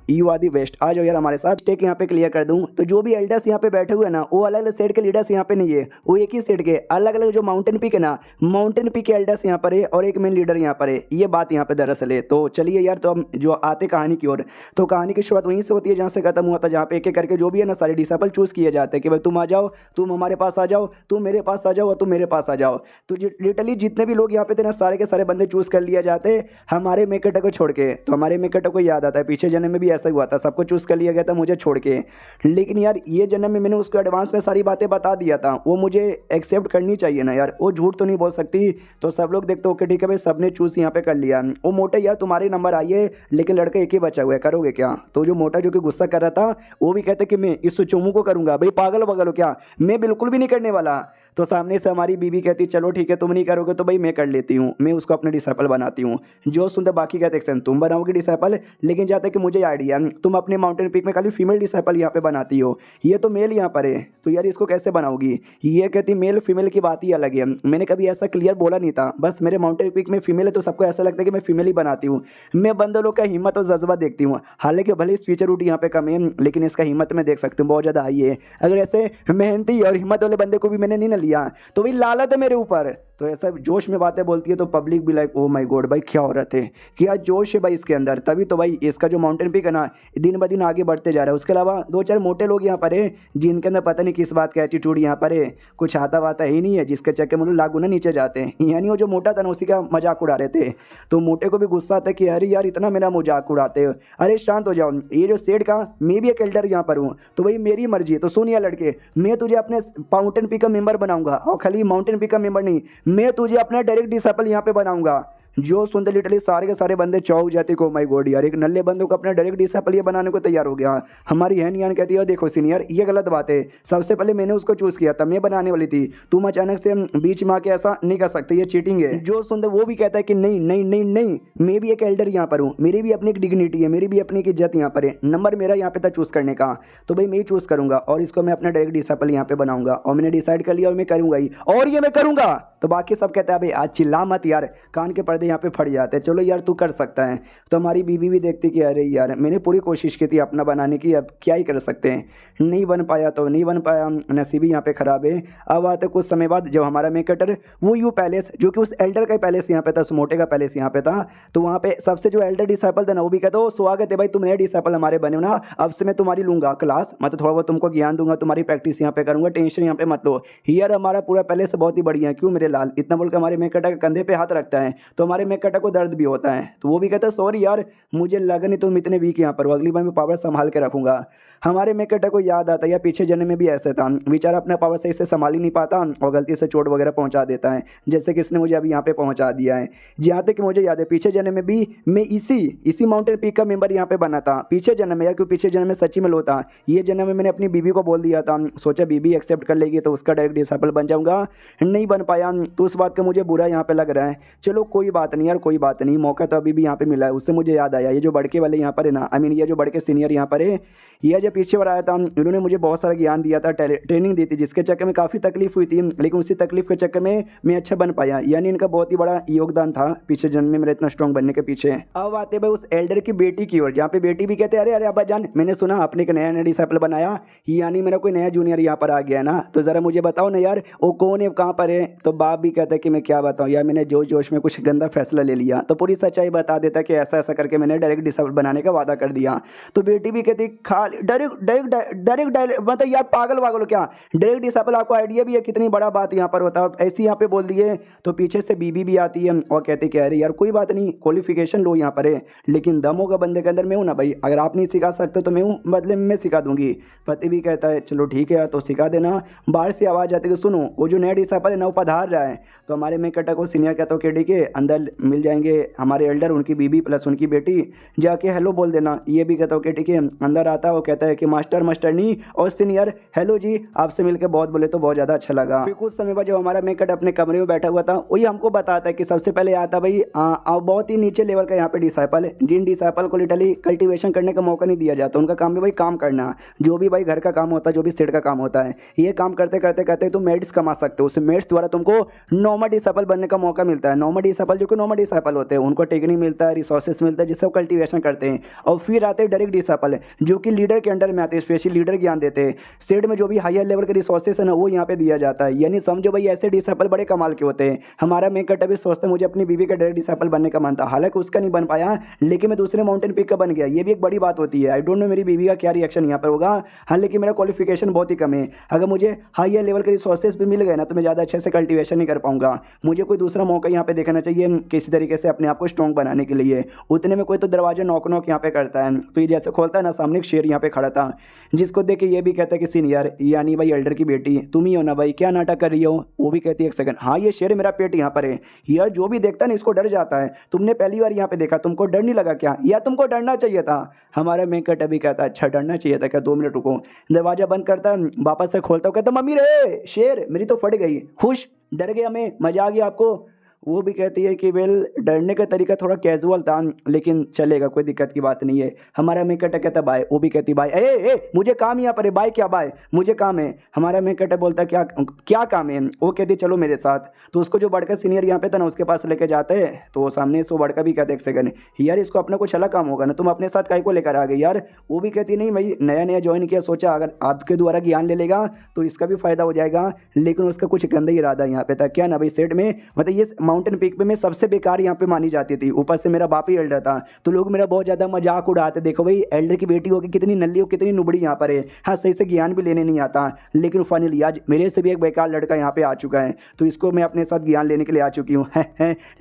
यू आदि बेस्ट, आ जाओ यार हमारे साथ, टेक यहाँ पे क्लियर कर दूं। तो जो भी एल्डर्स यहाँ पे बैठे हुए हैं ना वो अलग अलग सेट के लीडर्स यहाँ पे नहीं है, वो एक ही सेट के अलग अलग जो माउंटेन पीक है ना, माउंटेन पीक के एल्डर्स यहाँ पर है और एक मेन लीडर यहाँ पर है। ये बात यहाँ पे दरअसल है। तो चलिए यार तो हम जो आते कहानी की ओर, तो कहानी की शुरुआत वहीं से होती है जहाँ से खत्म हुआ था, जहाँ पे एक एक करके जो भी है ना सारे डिसेबल चूज किए जाते हैं कि भाई तुम आ जाओ, तुम हमारे पास आ जाओ, तुम मेरे पास आ जाओ और तुम मेरे पास आ जाओ। तो लिटरली जितने भी लोग यहाँ पे थे ना सारे के सारे बंदे चूज कर लिया जाते हमारे मेकेटर को छोड़ के। तो हमारे मेकेटर को याद आता है पीछे जन्म में भी ऐसा हुआ था, सबको चूज कर लिया गया था मुझे छोड़ के। लेकिन यार ये जन्म में मैंने उसको एडवांस में सारी बातें बता दिया था, वो मुझे एक्सेप्ट करनी चाहिए ना यार, वो झूठ तो नहीं बोल सकती। तो सब लोग देखते ओके ठीक है भाई सबने चूज यहाँ पे कर लिया। वो मोटे यार तुम्हारे नंबर आइए लेकिन लड़का एक ही बचा हुआ है, करोगे क्या। तो जो मोटा जो कि गुस्सा कर रहा था वो भी कहते कि मैं इस चोमू को करूंगा। भाई पागल वगल हो क्या, मैं बिल्कुल भी नहीं करने वाला। तो सामने से हमारी बीवी कहती चलो ठीक है तुम नहीं करोगे तो भाई मैं कर लेती हूँ, मैं उसको अपने डिसेबल बनाती हूँ। जो सुनते बाकी कहते एक्शन तुम बनाओगे डिसेबल, लेकिन जाते कि मुझे आइडिया तुम अपने माउंटेन पीक में खाली फीमेल डिसेबल यहाँ पे बनाती हो, ये तो मेल यहाँ पर है, तो यार इसको कैसे बनाओगी। ये कहती मेल फीमेल की बात ही अलग है, मैंने कभी ऐसा क्लियर बोला नहीं था, बस मेरे माउंटेन पीक में फीमेल है तो सबको ऐसा लगता है कि मैं फीमेल ही बनाती हूँ। मैं बंदे लोग का हिम्मत और जज्बा देखती हूँ, हालांकि भले इस फीचर रूट यहाँ पे कम है लेकिन इसका हिम्मत में देख सकती हूँ बहुत ज़्यादा हाई है। अगर ऐसे मेहनती और हिम्मत वाले बंदे को भी मैंने नहीं ना लिया तो भाई लालत है मेरे ऊपर। तो ऐसा जोश में बातें बोलती है तो पब्लिक भी लाइक ओ माय गॉड भाई क्या औरत है, क्या जोश है भाई इसके अंदर। तभी तो भाई इसका जो माउंटेन पीक है ना दिन ब दिन आगे बढ़ते जा रहा है। उसके अलावा दो चार मोटे लोग यहाँ पर है जिनके अंदर पता नहीं किस बात का एटीट्यूड यहाँ पर है, कुछ आता वाता ही नहीं है, जिसके चक्कर में लाख गुना नीचे जाते हैं। यानी वो जो मोटा था ना उसी का मजाक उड़ा रहे थे। तो मोटे को भी गुस्सा आता है कि अरे यार इतना मेरा मजाक उड़ाते हो, अरे शांत हो जाओ, ये जो सेठ का मैं भी एक एल्डर यहाँ पर हूँ तो भाई मेरी मर्जी है। तो सुनिए लड़के, मैं तुझे अपने माउंटेन पीक का मेंबर बनाऊंगा और खाली माउंटेन पीक का मेंबर नहीं, मैं तुझे अपना डायरेक्ट डिसेबल यहाँ पे बनाऊंगा। जो सुनते लिटरली सारे के सारे बंदे चौक जाते को माई गॉड यार, एक नल्ले बंदों को अपना डायरेक्ट डिसाइपल ये बनाने को तैयार हो गया। हमारी है नियान कहती है देखो सीनियर ये गलत बात है, सबसे पहले मैंने उसको चूज किया था, मैं बनाने वाली थी, तुम अचानक से बीच में आके ऐसा नहीं कर सकते, ये चीटिंग है। जो सुनते वो भी कहता है कि नहीं नहीं नहीं नहीं, मैं भी एक एल्डर यहाँ पर हूँ, मेरी भी अपनी एक डिग्निटी है, मेरी भी अपनी एक इज्जत यहाँ पर है, नंबर मेरा यहाँ पे था चूज करने का, तो भाई मैं ही चूज करूंगा और इसको मैं अपना डायरेक्ट डिसाइपल यहाँ पे बनाऊंगा और मैंने डिसाइड कर लिया और मैं करूंगा ही, और ये मैं करूंगा। तो बाकी सब कहता है भाई आज चिल्ला मत यार, कान के पर्दे यहाँ पे फट जाते हैं, चलो यार तू कर सकता है। तो हमारी बीवी भी देखती कि अरे यार मैंने पूरी कोशिश की थी अपना बनाने की, अब क्या ही कर सकते हैं, नहीं बन पाया तो नहीं बन पाया, नसीब ही यहाँ पे खराब है। अब आते कुछ समय बाद जब हमारा मेन कैरेक्टर वो यू पैलेस, जो कि उस एल्डर का पैलेस यहाँ पे था, उस मोटे का पैलेस यहाँ पे था, तो वहाँ पे सबसे जो एल्डर डिसाइपल था ना वो भी कहता हो स्वागत है भाई, तुम नए डिसाइपल हमारे बने हो ना, अब से मैं तुम्हारी लूंगा क्लास, मतलब थोड़ा बहुत तुमको ज्ञान दूंगा, तुम्हारी प्रैक्टिस यहाँ पे करूंगा, टेंशन यहाँ पे मत लो। यार हमारा पूरा पैलेस बहुत ही बढ़िया है, क्यों मेरे लाल, इतना बोलकर हमारे मेन कैरेक्टर के कंधे पे हाथ रखता है, तो हमारे मेन कैरेक्टर को दर्द भी होता है, तो वो भी कहता है सॉरी यार मुझे लगा नहीं तुम इतने वीक यहाँ पर हो, अगली बार मैं पावर संभाल के रखूंगा। हमारे मेन कैरेक्टर को याद आता है यार पीछे जन्म में भी ऐसे था, बेचारा अपना पावर सही से संभाल ही नहीं पाता और गलती से चोट वगैरह पहुंचा देता है, जैसे कि इसने मुझे अभी यहाँ पे पहुंचा दिया है। जहाँ तक कि मुझे याद है पीछे जन्म में भी मैं इसी माउंटेन पीक का मेंबर यहाँ पे बना था, पीछे जन्म में यार, क्योंकि पीछे जन्म में सच्ची में लो था, ये जन्म में मैंने अपनी बीबी को बोल दिया था, सोचा बीबी एक्सेप्ट कर लेगी तो उसका डायरेक्ट डिसाइपल बन जाऊंगा, नहीं बन पाया, तो उस बात का मुझे बुरा यहाँ पे लग रहा है। चलो कोई बात नहीं यार, कोई बात नहीं, मौका तो अभी भी यहाँ पे मिला है। उससे मुझे याद आया ये जो बड़के वाले यहाँ पर है ना, आई मीन ये जो बड़के सीनियर यहाँ पर है, यह जो पीछे वाला आया था, इन्होंने मुझे बहुत सारा ज्ञान दिया था, ट्रेनिंग दी थी, जिसके चक्कर में काफ़ी तकलीफ हुई थी, लेकिन उसी तकलीफ के चक्कर में मैं अच्छा बन पाया, यानी इनका बहुत ही बड़ा योगदान था पीछे जन्म में मेरा इतना स्ट्रॉन्ग बनने के पीछे। अब आते भाई उस एल्डर की बेटी की ओर, जहाँ पे बेटी भी कहते हैं अरे अरे अब्बा जान मैंने सुना आपने एक नया डिसाइपल बनाया, यानी मेरा कोई नया जूनियर यहाँ पर आ गया ना, तो ज़रा मुझे बताओ ना यार वो कौन है, कहाँ पर है। तो बाप भी कहता है कि मैं क्या बताऊँ यार, मैंने जोश जोश में कुछ गंदा फैसला ले लिया, तो पूरी सच्चाई बता देता कि ऐसा ऐसा करके मैंने डायरेक्ट डिसाइपल बनाने का वादा कर दिया। तो बेटी भी कहती खाली डायरेक्ट मतलब यार पागल वागल हो क्या, डायरेक्ट डिसाइपल आपको आइडिया भी है कितनी बड़ा बात यहाँ पर होता है, ऐसी यहाँ पे बोल दिए। तो पीछे से बीबी भी आती है और कहते कि अरे यार कोई बात नहीं, क्वालिफिकेशन लो यहाँ पर है, लेकिन दम होगा बंदे के अंदर, मैं हूँ ना भाई, अगर आप नहीं सिखा सकते तो मैं हूँ, बदले में मैं सिखा दूंगी। पति भी कहता है चलो ठीक है यार तो सिखा देना। बाहर से आवाज़ आती है कि सुनो वो जो नया डिसाइपल है ना वो पधार रहा है। तो हमारे में कटा को सीनियर कहता हूँ कि के अंदर मिल जाएंगे हमारे एल्डर, उनकी बीबी प्लस उनकी बेटी, जाके हेलो बोल देना। ये भी कहता हूँ कि ठीक है, अंदर आता है वो कहता है कि मास्टर मास्टरनी और सीनियर हेलो जी, आपसे मिलकर बहुत बोले तो बहुत ज़्यादा अच्छा लगा। फिर कुछ समय बाद जब हमारा मेकट अपने कमरे में बैठा हुआ था वही हमको बताता है कि सबसे पहले आता भाई बहुत ही नीचे लेवल का यहाँ पे डिसाइपल है, जिन डिसाइपल को लिटरली कल्टीवेशन करने का मौका नहीं दिया जाता, उनका काम है भाई काम करना, जो भी भाई घर का काम होता है, जो भी स्टेट का काम होता है, ये काम करते करते करते तुम मेरिट्स कमा सकते हो, उस मेरिट्स द्वारा तुमको नॉर्मल डिसाइपल बनने का मौका मिलता है। नॉर्मल डिसाइपल जो कि नॉर्मल डिसाइपल होते हैं उनको टेक्निक मिलता है, रिसोर्सेस मिलता है, जिससे वो कल्टीवेशन करते हैं। और फिर आते हैं डायरेक्ट डिसाइपल जो कि लीडर के अंडर में आते हैं, स्पेशली लीडर ज्ञान देते हैं, स्टेट में जो भी हायर लेवल के रिसोर्सेस है ना वो यहाँ पे दिया जाता है। यानी समझो भाई ऐसे डिसाइपल बड़े कमाल के होते हैं। हमारा मेकट अभी सोचता है मुझे अपनी बीवी का डायरेक्ट डिसाइपल बनने का मन था, हालांकि उसका नहीं बन पाया, लेकिन मैं दूसरे माउंटेन पीक का बन गया, ये भी एक बड़ी बात होती है। आई डोंट नो मेरी बीवी का क्या रिएक्शन यहाँ पर होगा, हाँ लेकिन मेरा क्वालिफिकेशन बहुत ही कम है, अगर मुझे हायर लेवल के रिसोर्सेज भी मिल गए ना तो मैं ज़्यादा अच्छे से कल्टीवेशन नहीं कर पाऊंगा। मुझे कोई दूसरा मौका यहाँ पे देखना चाहिए किसी तरीके से अपने आप को स्ट्रॉन्ग बनाने के लिए। उतने में कोई तो दरवाजा नॉक नॉक यहाँ पे करता है, तो ये जैसे खोलता है ना, सामने एक शेर यहाँ पे खड़ा था, जिसको देख के ये भी कहता है कि सीनियर यानी भाई एल्डर की बेटी तुम ही हो ना भाई, क्या नाटक कर रही हो। वो भी कहती है एक सेकंड, हाँ ये शेर मेरा पेट यहाँ पर है, यार जो भी देखता है ना इसको डर जाता है, तुमने पहली बार यहाँ पे देखा, तुमको डर नहीं लगा क्या, या तुमको डरना चाहिए था। हमारा मेकट अभी कहता है अच्छा डरना चाहिए था क्या, 2 मिनट रुको। दरवाजा बंद करता है, वापस से खोलता हूँ, कहता मम्मी रे शेर मेरी तो फट गई, खुश डर गया मैं, मजा आ गया आपको। वो भी कहती है कि वेल डरने का तरीका थोड़ा कैजुअल था लेकिन चलेगा, कोई दिक्कत की बात नहीं है। हमारा मेकट कहता बाय, वो भी कहती बाय, ए मुझे काम यहाँ पर है, बाय क्या बाय, मुझे काम है। हमारा मेकट बोलता क्या क्या काम है, वो कहती चलो मेरे साथ। तो उसको जो बड़का सीनियर यहाँ पे था ना उसके पास लेके जाते हैं, तो सामने से वो बड़का भी कहते एक सेकंड यार इसको अपना कुछ अलग काम होगा ना, तुम अपने साथ काय को लेकर आ गए यार। वो भी कहती नहीं भाई नया नया ज्वाइन किया, सोचा अगर आपके द्वारा ज्ञान ले लेगा तो इसका भी फायदा हो जाएगा, लेकिन उसका कुछ गंदा इरादा यहाँ पे था। क्या ना भाई सेट में मतलब ये माउंटेन पीक पे मैं सबसे बेकार यहाँ पे मानी जाती थी, ऊपर से मेरा बाप ही एल्डर था, तो लोग मेरा बहुत ज़्यादा मजाक उड़ाते, देखो भाई एल्डर की बेटी होगी कितनी नल्ली हो कितनी नुबड़ी यहाँ पर है, हाँ सही से ज्ञान भी लेने नहीं आता। लेकिन फाइनली आज मेरे से भी एक बेकार लड़का यहाँ पे आ चुका है, तो इसको मैं अपने साथ ज्ञान लेने के लिए आ चुकी हूँ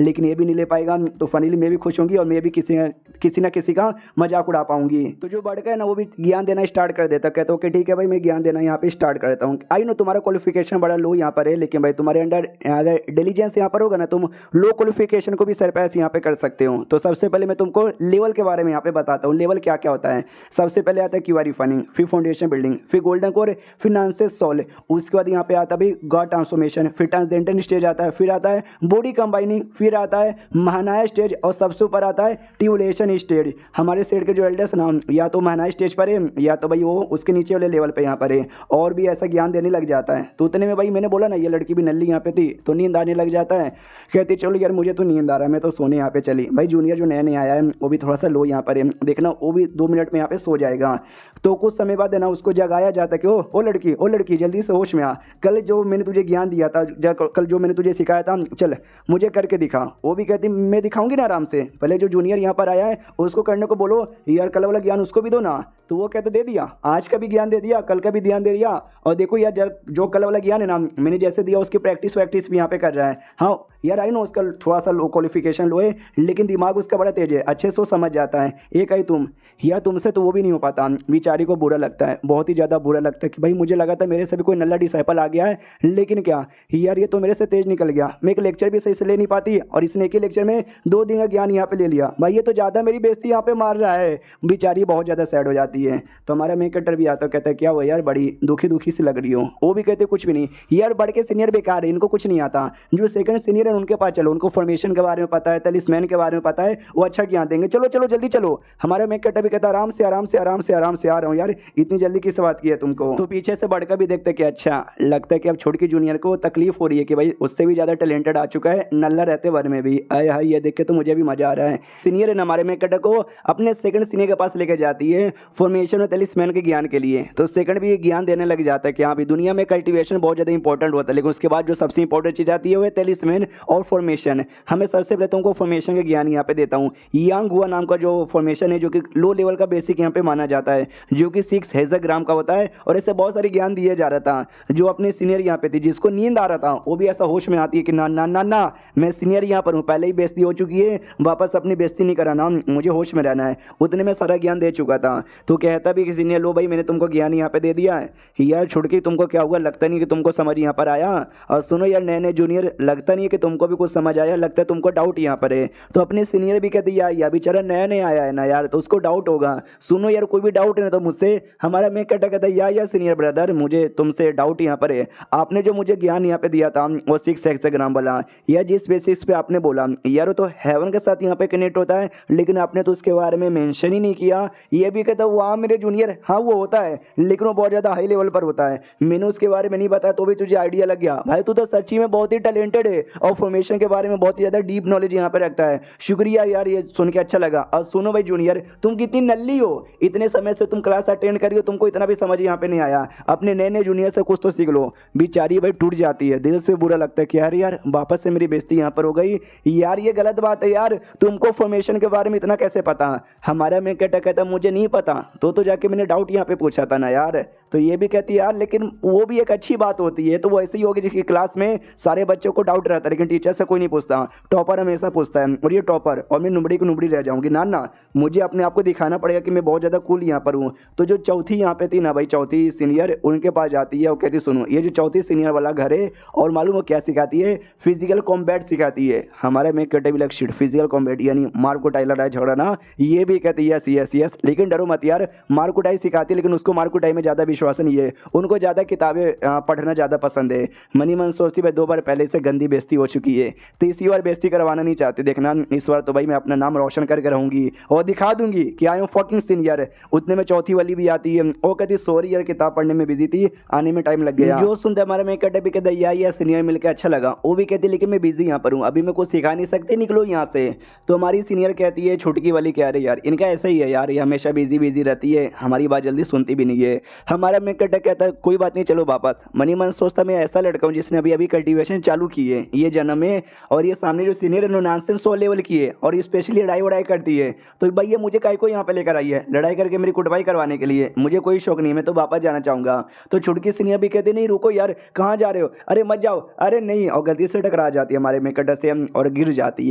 लेकिन ये भी नहीं ले पाएगा, तो फाइनली मैं भी खुश होंगी और मैं भी किसी ना किसी का मजाक उड़ा पाऊंगी। तो जो बड़का है ना वो भी ज्ञान देना स्टार्ट कर देता, कहता हूँ कि ठीक है भाई मैं ज्ञान देना यहाँ पे स्टार्ट करता हूँ। आई नो तुम्हारा क्वालिफिकेशन बड़ा लो यहाँ पर है, लेकिन भाई तुम्हारे अंडर अगर डिलीजेंस यहाँ पर होगा ना तुम लो क्वालिफिकेशन को भी सरपास यहाँ पे कर सकते हो। तो सबसे पहले मैं तुमको लेवल के बारे में यहाँ पे बताता हूँ, लेवल क्या क्या होता है। सबसे पहले आता है क्यूआरी फाइनिंग, फिर फाउंडेशन बिल्डिंग, फिर गोल्डन कोर, फिर नानसेंस सॉल्व, उसके बाद यहाँ पे आता है भाई गॉड ट्रांसफॉर्मेशन, फिर ट्रांसजेंडर स्टेज आता है, फिर आता है बॉडी कंबाइनिंग, फिर आता है महानाया स्टेज और सबसे ऊपर आता है ट्यूबुलेशन स्टेज। हमारे सेट के जो एल्डर्स ना या तो महानाया स्टेज पर है या तो भाई वो उसके नीचे वाले लेवल पे यहाँ पर है, और भी ऐसा ज्ञान देने लग जाता है। तो उतने में भाई मैंने बोला ना ये लड़की भी नल्ली यहाँ पे थी तो नींद आने लग जाता है। कहती चलो यार मुझे तो नींद आ रहा है, मैं तो सोने यहाँ पे चली। भाई जूनियर जो नया नया आया है वो भी थोड़ा सा लो यहाँ पर है, देखना वो भी 2 मिनट में यहाँ पे सो जाएगा। तो कुछ समय बाद है ना उसको जगाया जाता है कि ओ लड़की जल्दी से होश में आ, कल जो मैंने तुझे ज्ञान दिया था, कल जो मैंने तुझे सिखाया था, चल मुझे करके दिखा। वो भी कहती मैं दिखाऊंगी ना आराम से, पहले जो जूनियर यहाँ पर आया है उसको करने को बोलो, यार कल वाला ज्ञान उसको भी दो ना। तो वो कहते दे दिया, आज का भी ज्ञान दे दिया, कल का भी ध्यान दे दिया। और देखो यार जो कल वाला ज्ञान है ना मैंने जैसे दिया उसकी प्रैक्टिस वैक्टिस भी यहाँ पे कर रहा है। हाँ यार आई नो उसका थोड़ा सा लो क्वालिफिकेशन लो है लेकिन दिमाग उसका बड़ा तेज है, अच्छे से समझ जाता है। एक आई तुम या तुमसे तो वो भी नहीं हो पाता। बेचारी को बुरा लगता है, बहुत ही ज़्यादा बुरा लगता है कि भाई मुझे लगा था मेरे से भी कोई नल्ला डिसाइपल आ गया है, लेकिन क्या यार ये तो मेरे से तेज निकल गया। मैं एक लेक्चर भी सही से ले नहीं पाती और इसने एक ही लेक्चर में 2 दिन का ज्ञान यहाँ पे ले लिया। भाई ये तो ज़्यादा मेरी बेइज्जती यहाँ पे मार रहा है। बेचारी बहुत ज़्यादा सैड हो जाती है। तो हमारा मेक कटर भी आता है, कहता है क्या वो यार बड़ी दुखी दुखी सी लग रही हो। वो भी कहते कुछ भी नहीं यार, बढ़ के सीनियर बेकार है, इनको कुछ नहीं आता। जो सेकंड सीनियर है उनके पास चलो, उनको फॉर्मेशन के बारे में पता है, तलिस्मैन के बारे में पता है, वो अच्छा ज्ञान देंगे। चलो चलो जल्दी चलो। हमारा मेक कटर भी कहता आराम से आराम से आराम से आराम से आ रहा हूँ यार, इतनी जल्दी किस बात की है तुमको। तो पीछे से बढ़कर भी देखते कि अच्छा लगता है कि अब छोटी जूनियर को तकलीफ हो रही है कि भाई उससे भी ज़्यादा टैलेंटेड आ चुका है नल्ला रहते वर में भी। आए हाय ये देख के तो मुझे भी मजा आ रहा है। सीनियर है ना हमारे मेक कटर को अपने सेकंड सीनियर के पास लेके जाती है फॉर्मेशन और तलिस्मैन के ज्ञान के लिए। तो सेकंड भी ज्ञान देने लग जाता है कि हाँ भी दुनिया में कल्टीवेशन बहुत ज़्यादा इंपॉर्टेंट होता है, लेकिन उसके बाद जो सबसे इंपॉर्टेंट चीज़ आती है वो है तलिस्मैन और फॉर्मेशन। हमें सबसे पहले तुमको फॉर्मेशन का ज्ञान यहाँ पे देता हूँ। यांग हुआ नाम का जो फॉर्मेशन है जो कि लो लेवल का बेसिक यहाँ पे माना जाता है, जो कि 6 हेक्साग्राम का होता है। और ऐसे बहुत सारे ज्ञान दिए जा रहा था। जो अपने सीनियर यहाँ पे थी जिसको नींद आ रहा था वो भी ऐसा होश में आती है कि ना ना ना ना मैं सीनियर यहाँ पर हूँ, पहले ही बेइज्जती हो चुकी है, वापस अपनी बेइज्जती नहीं कराना, मुझे होश में रहना है। उतने में सारा ज्ञान दे चुका था। तो कहता भी कि सीनियर लो भाई मैंने तुमको ज्ञान यहाँ पे दे दिया है यार, छुड़की तुमको क्या हुआ, लगता नहीं कि तुमको समझ यहाँ पर आया। और सुनो यार नए नए जूनियर, लगता नहीं है कि तुमको भी कुछ समझ आया, लगता है तुमको डाउट यहाँ पर है। तो अपने सीनियर भी कहती यार बेचारा नया नया आया है ना यार, तो उसको डाउट होगा। सुनो यार कोई भी डाउट है ना तो मुझसे। हमारा मैं कहता यार सीनियर ब्रदर मुझे तुमसे डाउट यहाँ पर है। आपने जो मुझे ज्ञान यहाँ पे दिया था वो 6 हेक्साग्राम वाला, या जिस बेसिस पे आपने बोला यार वो तो हेवन के साथ यहाँ पे कनेक्ट होता है, लेकिन आपने तो उसके बारे में मेंशन ही नहीं किया। ये भी कहता वाह मेरे जूनियर, हाँ वो होता है लेकिन वो बहुत ज़्यादा हाई लेवल पर होता है, मैंने उसके बारे में नहीं बताया तो भी तुझे आइडिया लग गया। भाई तू तो सच्ची में बहुत ही टैलेंटेड है और फॉर्मेशन के बारे में बहुत ही ज़्यादा डीप नॉलेज यहाँ पे रखता है। शुक्रिया यार ये सुन के अच्छा लगा। और सुनो भाई जूनियर तुम कितनी नल्ली हो, इतने समय से तुम क्लास अटेंड करी हो, तुमको इतना भी समझ यहाँ पे नहीं आया। अपने नए नए जूनियर से कुछ तो सीख लो। बेचारी भाई टूट जाती है, दिल से बुरा लगता है कि यार वापस से मेरी बेइज्जती यहाँ पर हो गई यार, ये गलत बात है यार, तुमको फॉर्मेशन के बारे में इतना कैसे पता। हमारा मैं कहता मुझे नहीं पता, तो जाके मैंने डाउट यहाँ पे पूछा था ना यार। तो ये भी कहती है यार लेकिन वो भी एक अच्छी बात होती है। तो वो ऐसे ही होगी जिसकी क्लास में सारे बच्चों को डाउट रहता है लेकिन टीचर से कोई नहीं पूछता, टॉपर हमेशा पूछता है और ये टॉपर, और मैं नुबड़ी को नुबड़ी रह जाऊंगी ना ना, मुझे अपने आप को दिखाना पड़ेगा कि मैं बहुत ज़्यादा कूल यहाँ पर हूँ। तो जो चौथी यहाँ पे थी ना भाई, चौथी सीनियर, उनके पास जाती है और कहती सुनो ये जो चौथी सीनियर वाला घर है और मालूम हो क्या सिखाती है, फिजिकल कॉम्बैट सिखाती है। हमारा में कैटेबल एक्शिट फिजिकल कॉम्बैट यानी मार कुटाई लड़ाई झगड़ा ना, ये भी कहती है यस यस यस। लेकिन डरो मत यार, मार कुटाई सिखाती है लेकिन उसको मार कुटाई में ज़्यादा विश्वास नहीं है, उनको ज़्यादा किताबें पढ़ना ज़्यादा पसंद है। मनी मन सोचती भाई 2 बार पहले से गंदी बेइज्जती हो चुकी है, तीसरी बार बेइज्जती करवाना नहीं चाहती। देखना इस बार तो भाई मैं अपना नाम रोशन करके रहूंगी और दिखा दूंगी कि आई एम फकिंग सीनियर। उतने में चौथी वाली भी आती है, वो कहती सॉरी यार किताब पढ़ने में बिजी थी, आने में टाइम लग गया। जो सुनते हमारे में कहते भी कहते या सीनियर मिलकर अच्छा लगा। वो भी कहती लेकिन मैं बिजी यहाँ पर हूँ, अभी मैं कुछ सिखा नहीं सकती, निकलो यहाँ से। तो हमारी सीनियर कहती है छुटकी वाली कह रही यार इनका ऐसा ही है यार, ये हमेशा बिजी रहती है, हमारी बात जल्दी सुनती भी नहीं है। हमारा में कहता कोई बात नहीं चलो वापस। मनी मन सोचता मैं ऐसा लड़का हूँ जिसने अभी कल्टीवेशन चालू की है ये जन्म में, और ये सामने जो सीनियर है नॉनसेंस 100 लेवल की है और स्पेशली लड़ाई वड़ाई करती है। तो भाई ये मुझे काय को यहाँ पे लेकर आई है लड़ाई करके मेरी कुटवाई करवाने के लिए, मुझे कोई शौक नहीं है, मैं तो वापस जाना चाहूँगा। तो छुटकी सीनियर भी कहती नहीं रुको यार कहाँ जा रहे हो, अरे मत जाओ, अरे नहीं, और गलती से टकरा जाती है हमारे मेकटर से और गिर जाती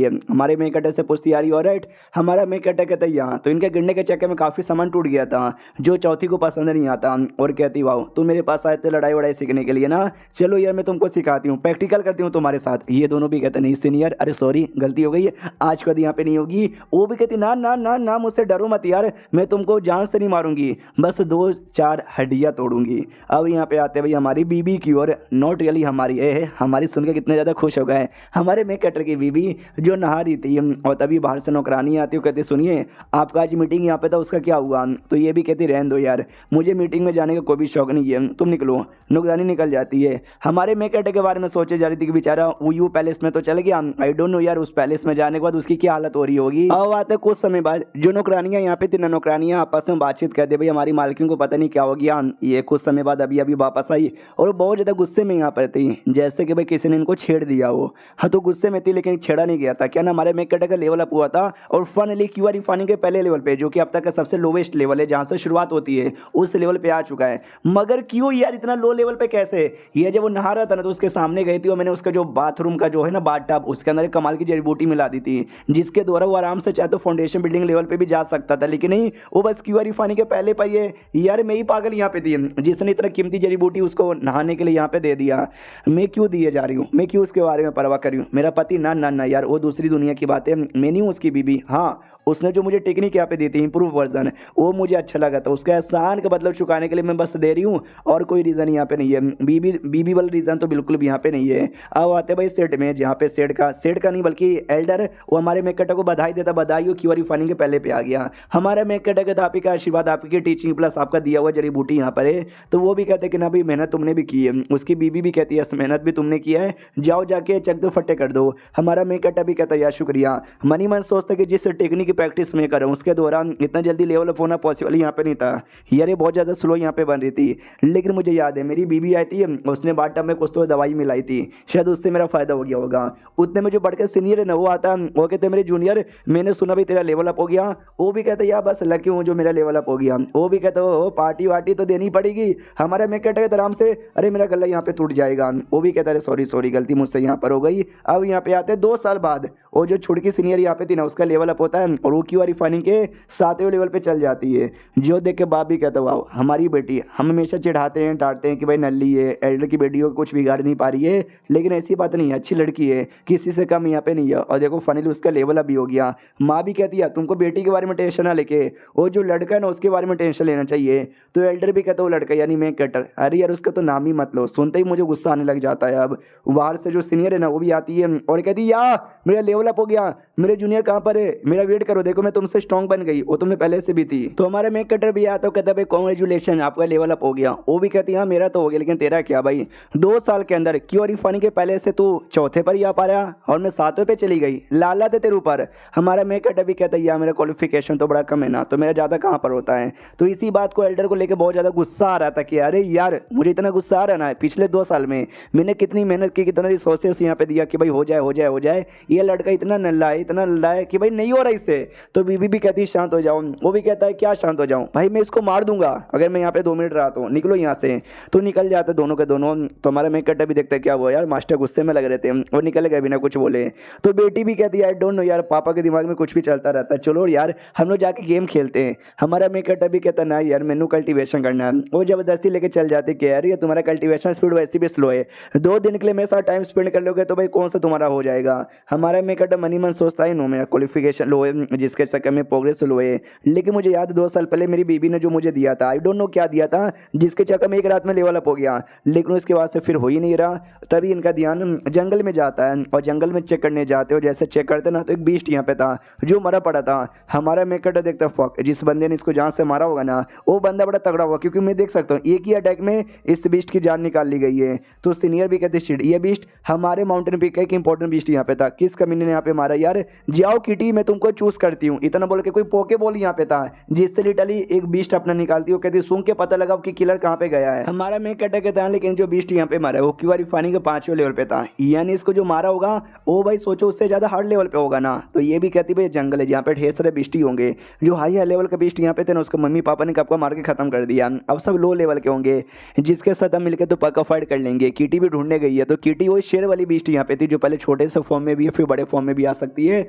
है। हमारे मेकटर से पूछती यार यू राइट, हमारा मेकटर कहता है यहाँ। तो इनके गिरने के चक्कर में काफ़ी सामान टूट गया था जो चौथी को पसंद नहीं आता, और और कहती वाह तू मेरे पास आए थे लड़ाई वड़ाई सीखने के लिए ना, चलो यार मैं तुमको सिखाती हूँ, प्रैक्टिकल करती हूँ तुम्हारे साथ। ये दोनों भी कहते नहीं सीनियर, अरे सॉरी गलती हो गई, आज के बाद यहाँ पे नहीं होगी। वो भी कहती ना ना ना ना मुझसे डरो मत यार, मैं तुमको जान से नहीं मारूंगी, बस 2-4 हड्डियाँ तोड़ूंगी। अब यहाँ पे आते भाई हमारी बीबी की और नॉट रियली हमारी हमारी सुन के कितने ज़्यादा खुश हो गए हमारे मेक कटर की बीबी जो नहा रही थी। और तभी बाहर से नौकरानी आती है, कहती सुनिए आपका आज मीटिंग यहाँ पे था उसका क्या हुआ। तो ये भी कहती रहने दो यार, मुझे मीटिंग में जाने का कोई भी शौक नहीं है, तुम निकलो। नौकरानी निकल जाती है। हमारे मेक कटर के बारे में सोचे जा रही थी कि बेचारा वो पैलेस में तो चल गया, आई डोंट नो यार उस पैलेस में जाने के बाद उसकी क्या हालत हो रही होगी। अब आते कुछ समय बाद जो नौकरानियां यहाँ पे 3 नौकरानियां आपस में बातचीत करते भाई हमारी मालकिन को पता नहीं क्या हो गया। ये कुछ समय बाद अभी अभी वापस आई और बहुत ज़्यादा गुस्से में यहाँ पर थी, जैसे कि भाई किसी ने इनको छेड़ दिया हो। हाँ तो गुस्से में थी लेकिन छेड़ा नहीं गया था, क्या ना हमारे मेक कटर का लेवल अप हुआ था और फाइनली क्यूआर रिफाइनिंग के पहले लेवल पे जो कि अब तक का सबसे लोवेस्ट लेवल है जहाँ से शुरुआत होती है उस लेवल पे आ चुका है। मगर क्यों यार इतना लो लेवल पे कैसे। ये जब वो नहा रहा था ना तो उसके सामने गई थी और मैंने उसका जो बाथरूम का जो है ना बाथटब उसके अंदर एक कमाल की जड़ी बूटी मिला दी थी, जिसके द्वारा वो आराम से चाहे तो फाउंडेशन बिल्डिंग लेवल पे भी जा सकता था, लेकिन नहीं वो बस क्यूआर रिफाइनिंग के पहले पाइए। यार मैं ही पागल यहाँ पे थी जिसने इतना कीमती जड़ी बूटी उसको नहाने के लिए यहाँ पे दे दिया। मैं क्यों दिए जा रही हूँ, मैं क्यों उसके बारे में परवाह कर रही हूँ। मेरा पति ना ना ना यार वो दूसरी दुनिया की बात है, मैं नहीं हूँ उसकी बीबी। हाँ उसने जो मुझे टेक्निक यहाँ पे दी थी इंप्रूव वर्जन वो मुझे अच्छा लगा था, उसका एहसान का बदला चुकाने के लिए मैं बस दे रही हूँ और कोई रीज़न यहाँ पे नहीं है। बीबी वाला रीज़न तो बिल्कुल भी यहाँ पे नहीं है। अब आते भाई सेट में जहाँ पे सेट का नहीं बल्कि एल्डर वो हमारे मेक कटर को बधाई देता, बधाई हो क्यूआर रिफाइनिंग के पहले पे आ गया। हमारा मेक कटर कहता आपकी का आशीर्वाद आपकी टीचिंग प्लस आपका दिया हुआ जड़ी बूटी यहाँ पर है। तो वो भी कहते कि ना भाई मेहनत तुमने भी की है, उसकी बीबी भी कहती है मेहनत भी तुमने किया है, जाओ जाके चक दो फट्टे कर दो। हमारा मेक कटर भी कहता है यार शुक्रिया। मनी मन सोचता कि जिस टेक्निक की प्रैक्टिस में कर रहा हूँ उसके दौरान इतना जल्दी लेवल अप होना पॉसिबल यहाँ पे नहीं था यार, ये बहुत ज़्यादा स्लो यहाँ पे बन रही थी। लेकिन मुझे याद है मेरी बीबी आई थी, उसने बाथटब में कुछ तो दवाई मिलाई थी, शायद उससे मेरा फ़ायदा हो गया होगा। उतने में जो बढ़कर सीनियर है ना वो आता, वो कहते मेरे जूनियर मैंने सुना भी तेरा लेवल अप हो गया। वो भी कहते यार बस लकी हूँ जो मेरा लेवल अप हो गया। वो भी कहते हो पार्टी वार्टी तो देनी पड़ेगी। हमारा मेक कटर कहता आराम से अरे मेरा गला यहाँ पे टूट जाएगा। वो भी कहता अरे सॉरी गलती मुझसे यहाँ पर हो गई। अब यहाँ पे आते 2 साल बाद वो जो छुड़की सीनियर यहाँ पे थी ना उसका लेवल अप होता है और वो क्यूआर रिफाइनिंग के 7वें लेवल पे चल जाती है। जो देख के बाप भी कहता वाह हमारी बेटी। हम हमेशा चिढ़ाते हैं डांटते हैं कि भाई नल्ली है, एल्डर की बेटी को कुछ बिगाड़ नहीं पा रही है, लेकिन ऐसी बात नहीं है, अच्छी लड़की है, किसी से कम यहाँ पे नहीं है। और देखो फाइनली उसका लेवल अप भी हो गया। माँ भी कहती है तुमको बेटी के बारे में टेंशन ना लेके वो जो लड़का है ना उसके बारे में टेंशन लेना चाहिए। तो एल्डर भी कहता वो लड़का यानी मेक कटर, अरे यार उसका तो नाम ही मत लो, सुनते ही मुझे गुस्सा आने लग जाता है। अब बाहर से जो सीनियर है ना वो भी आती है और कहती है यार मेरा लेवल अप हो गया, मेरे जूनियर कहाँ पर है, मेरा वेट करो, देखो मैं तुमसे स्ट्रॉन्ग बन गई, वो तुम्हें पहले से भी थी। तो हमारा मेक कटर भी आता कहता भाई कॉन्ग्रेचुलेशन आपका लेवल अप हो गया। वो भी कहती हाँ मेरा तो हो गया लेकिन तेरा क्या भाई, 2 साल के अंदर क्यूआर रिफाइनिंग के पहले से तू 4थे पर ही आ पा रहा और मैं 7वें पे चली गई, लाला थे तेरे ऊपर। हमारा मेक कटर भी कहता है यार मेरा क्वालिफिकेशन तो बड़ा कम है ना, तो मेरा ज़्यादा कहाँ पर होता है। तो इसी बात को एल्डर को लेकर बहुत ज़्यादा गुस्सा आ रहा था कि अरे यार मुझे इतना गुस्सा आ रहा ना, पिछले 2 साल में मैंने कितनी मेहनत की, कितना रिसोर्सेस यहाँ पे दिया कि भाई हो जाए, ये लड़का इतना नल्ला है कि भाई नहीं हो रहा इससे। तो बीबी भी कहती शांत हो जाओ, वो भी कहता है क्या शांत हो जाऊं भाई, मैं इसको मार दूंगा अगर मैं यहाँ पे 2 मिनट रहा तो, निकलो यहाँ से। तो निकल जाते दोनों के दोनों। तो हमारा मेक कटर भी देखता है क्या हुआ यार, मास्टर गुस्से में लग रहे थे और निकल गए बिना कुछ बोले। तो बेटी भी कहती है आई डोंट नो यार पापा के दिमाग में कुछ भी चलता रहता है, चलो यार हम लोग जाके गेम खेलते हैं। हमारा मेक कटर भी कहता ना यार मैनू कल्टिवेशन करना है। वो जबरदस्ती लेके चल जाते कि यार ये तुम्हारा कल्टिवेशन स्पीड वैसे भी स्लो है, 2 दिन के लिए मेरे साथ टाइम स्पेंड कर लोगे तो भाई कौन सा तुम्हारा हो जाएगा। हमारा मेक कटर मनी मन सोचता है नो मेरा क्वालिफिकेशन लो है जिसके चक्कर में प्रोग्रेस लो है। लेकिन मुझे याद 2 साल पहले मेरी बीबी ने जो मुझे दिया था आई डोंट नो क्या दिया था जिसके चक्कर में एक रात में लेवल अप हो गया, लेकिन उसके बाद से फिर हो ही नहीं रहा। तभी इनका ध्यान जंगल में जाता है और जंगल में चेक करने जाते हो, जैसे चेक करते ना तो एक बीस्ट यहाँ पे था जो मरा पड़ा था। हमारा मेक कटर देखता फक जिस बंदे ने इसको जान से मारा होगा ना वो बंदा बड़ा तगड़ा हुआ, क्योंकि मैं देख सकता हूँ एक ही अटैक में इस बीस्ट की जान निकाल ली गई है। तो सीनियर भी कहते शिट ये बीस्ट हमारे माउंटेन पीक का एक इंपॉर्टेंट बीस्ट यहाँ पे था, किस कमीने ने यहाँ पे मारा यार, जाओ किटी मैं तुमको चूज करती हूँ। इतना बोल के कोई पोके बॉल यहाँ पे था जिससे लिटरली एक बीस्ट अपना निकालती है, कहती सूंघ के पता लगा कि किलर कहाँ पे गया है। हमारा मेक कटर कहता है लेकिन जो बीस्ट यहाँ पे मारा है वो क्यूआर रिफाइनिंग के 5वें लेवल पे था, यानी इसको जो मारा होगा वो भाई सोचो उससे ज्यादा हार्ड लेवल पे होगा ना। तो ये भी कहती भाई जंगल है जहाँ पे ढेर सारे बीस्ट ही होंगे, जो हाई लेवल के बीस्ट यहाँ पे थे ना उसको मम्मी पापा ने कब का मार के खत्म कर दिया, अब सब लो लेवल के होंगे जिसके साथ हम मिलकर तो पक्का फाइट कर लेंगे। कीटी भी ढूंढने गई है, तो कीटी वो शेर वाली बीस्ट यहाँ पे थी जो पहले छोटे से फॉर्म में भी है फिर बड़े फॉर्म में भी आ सकती है,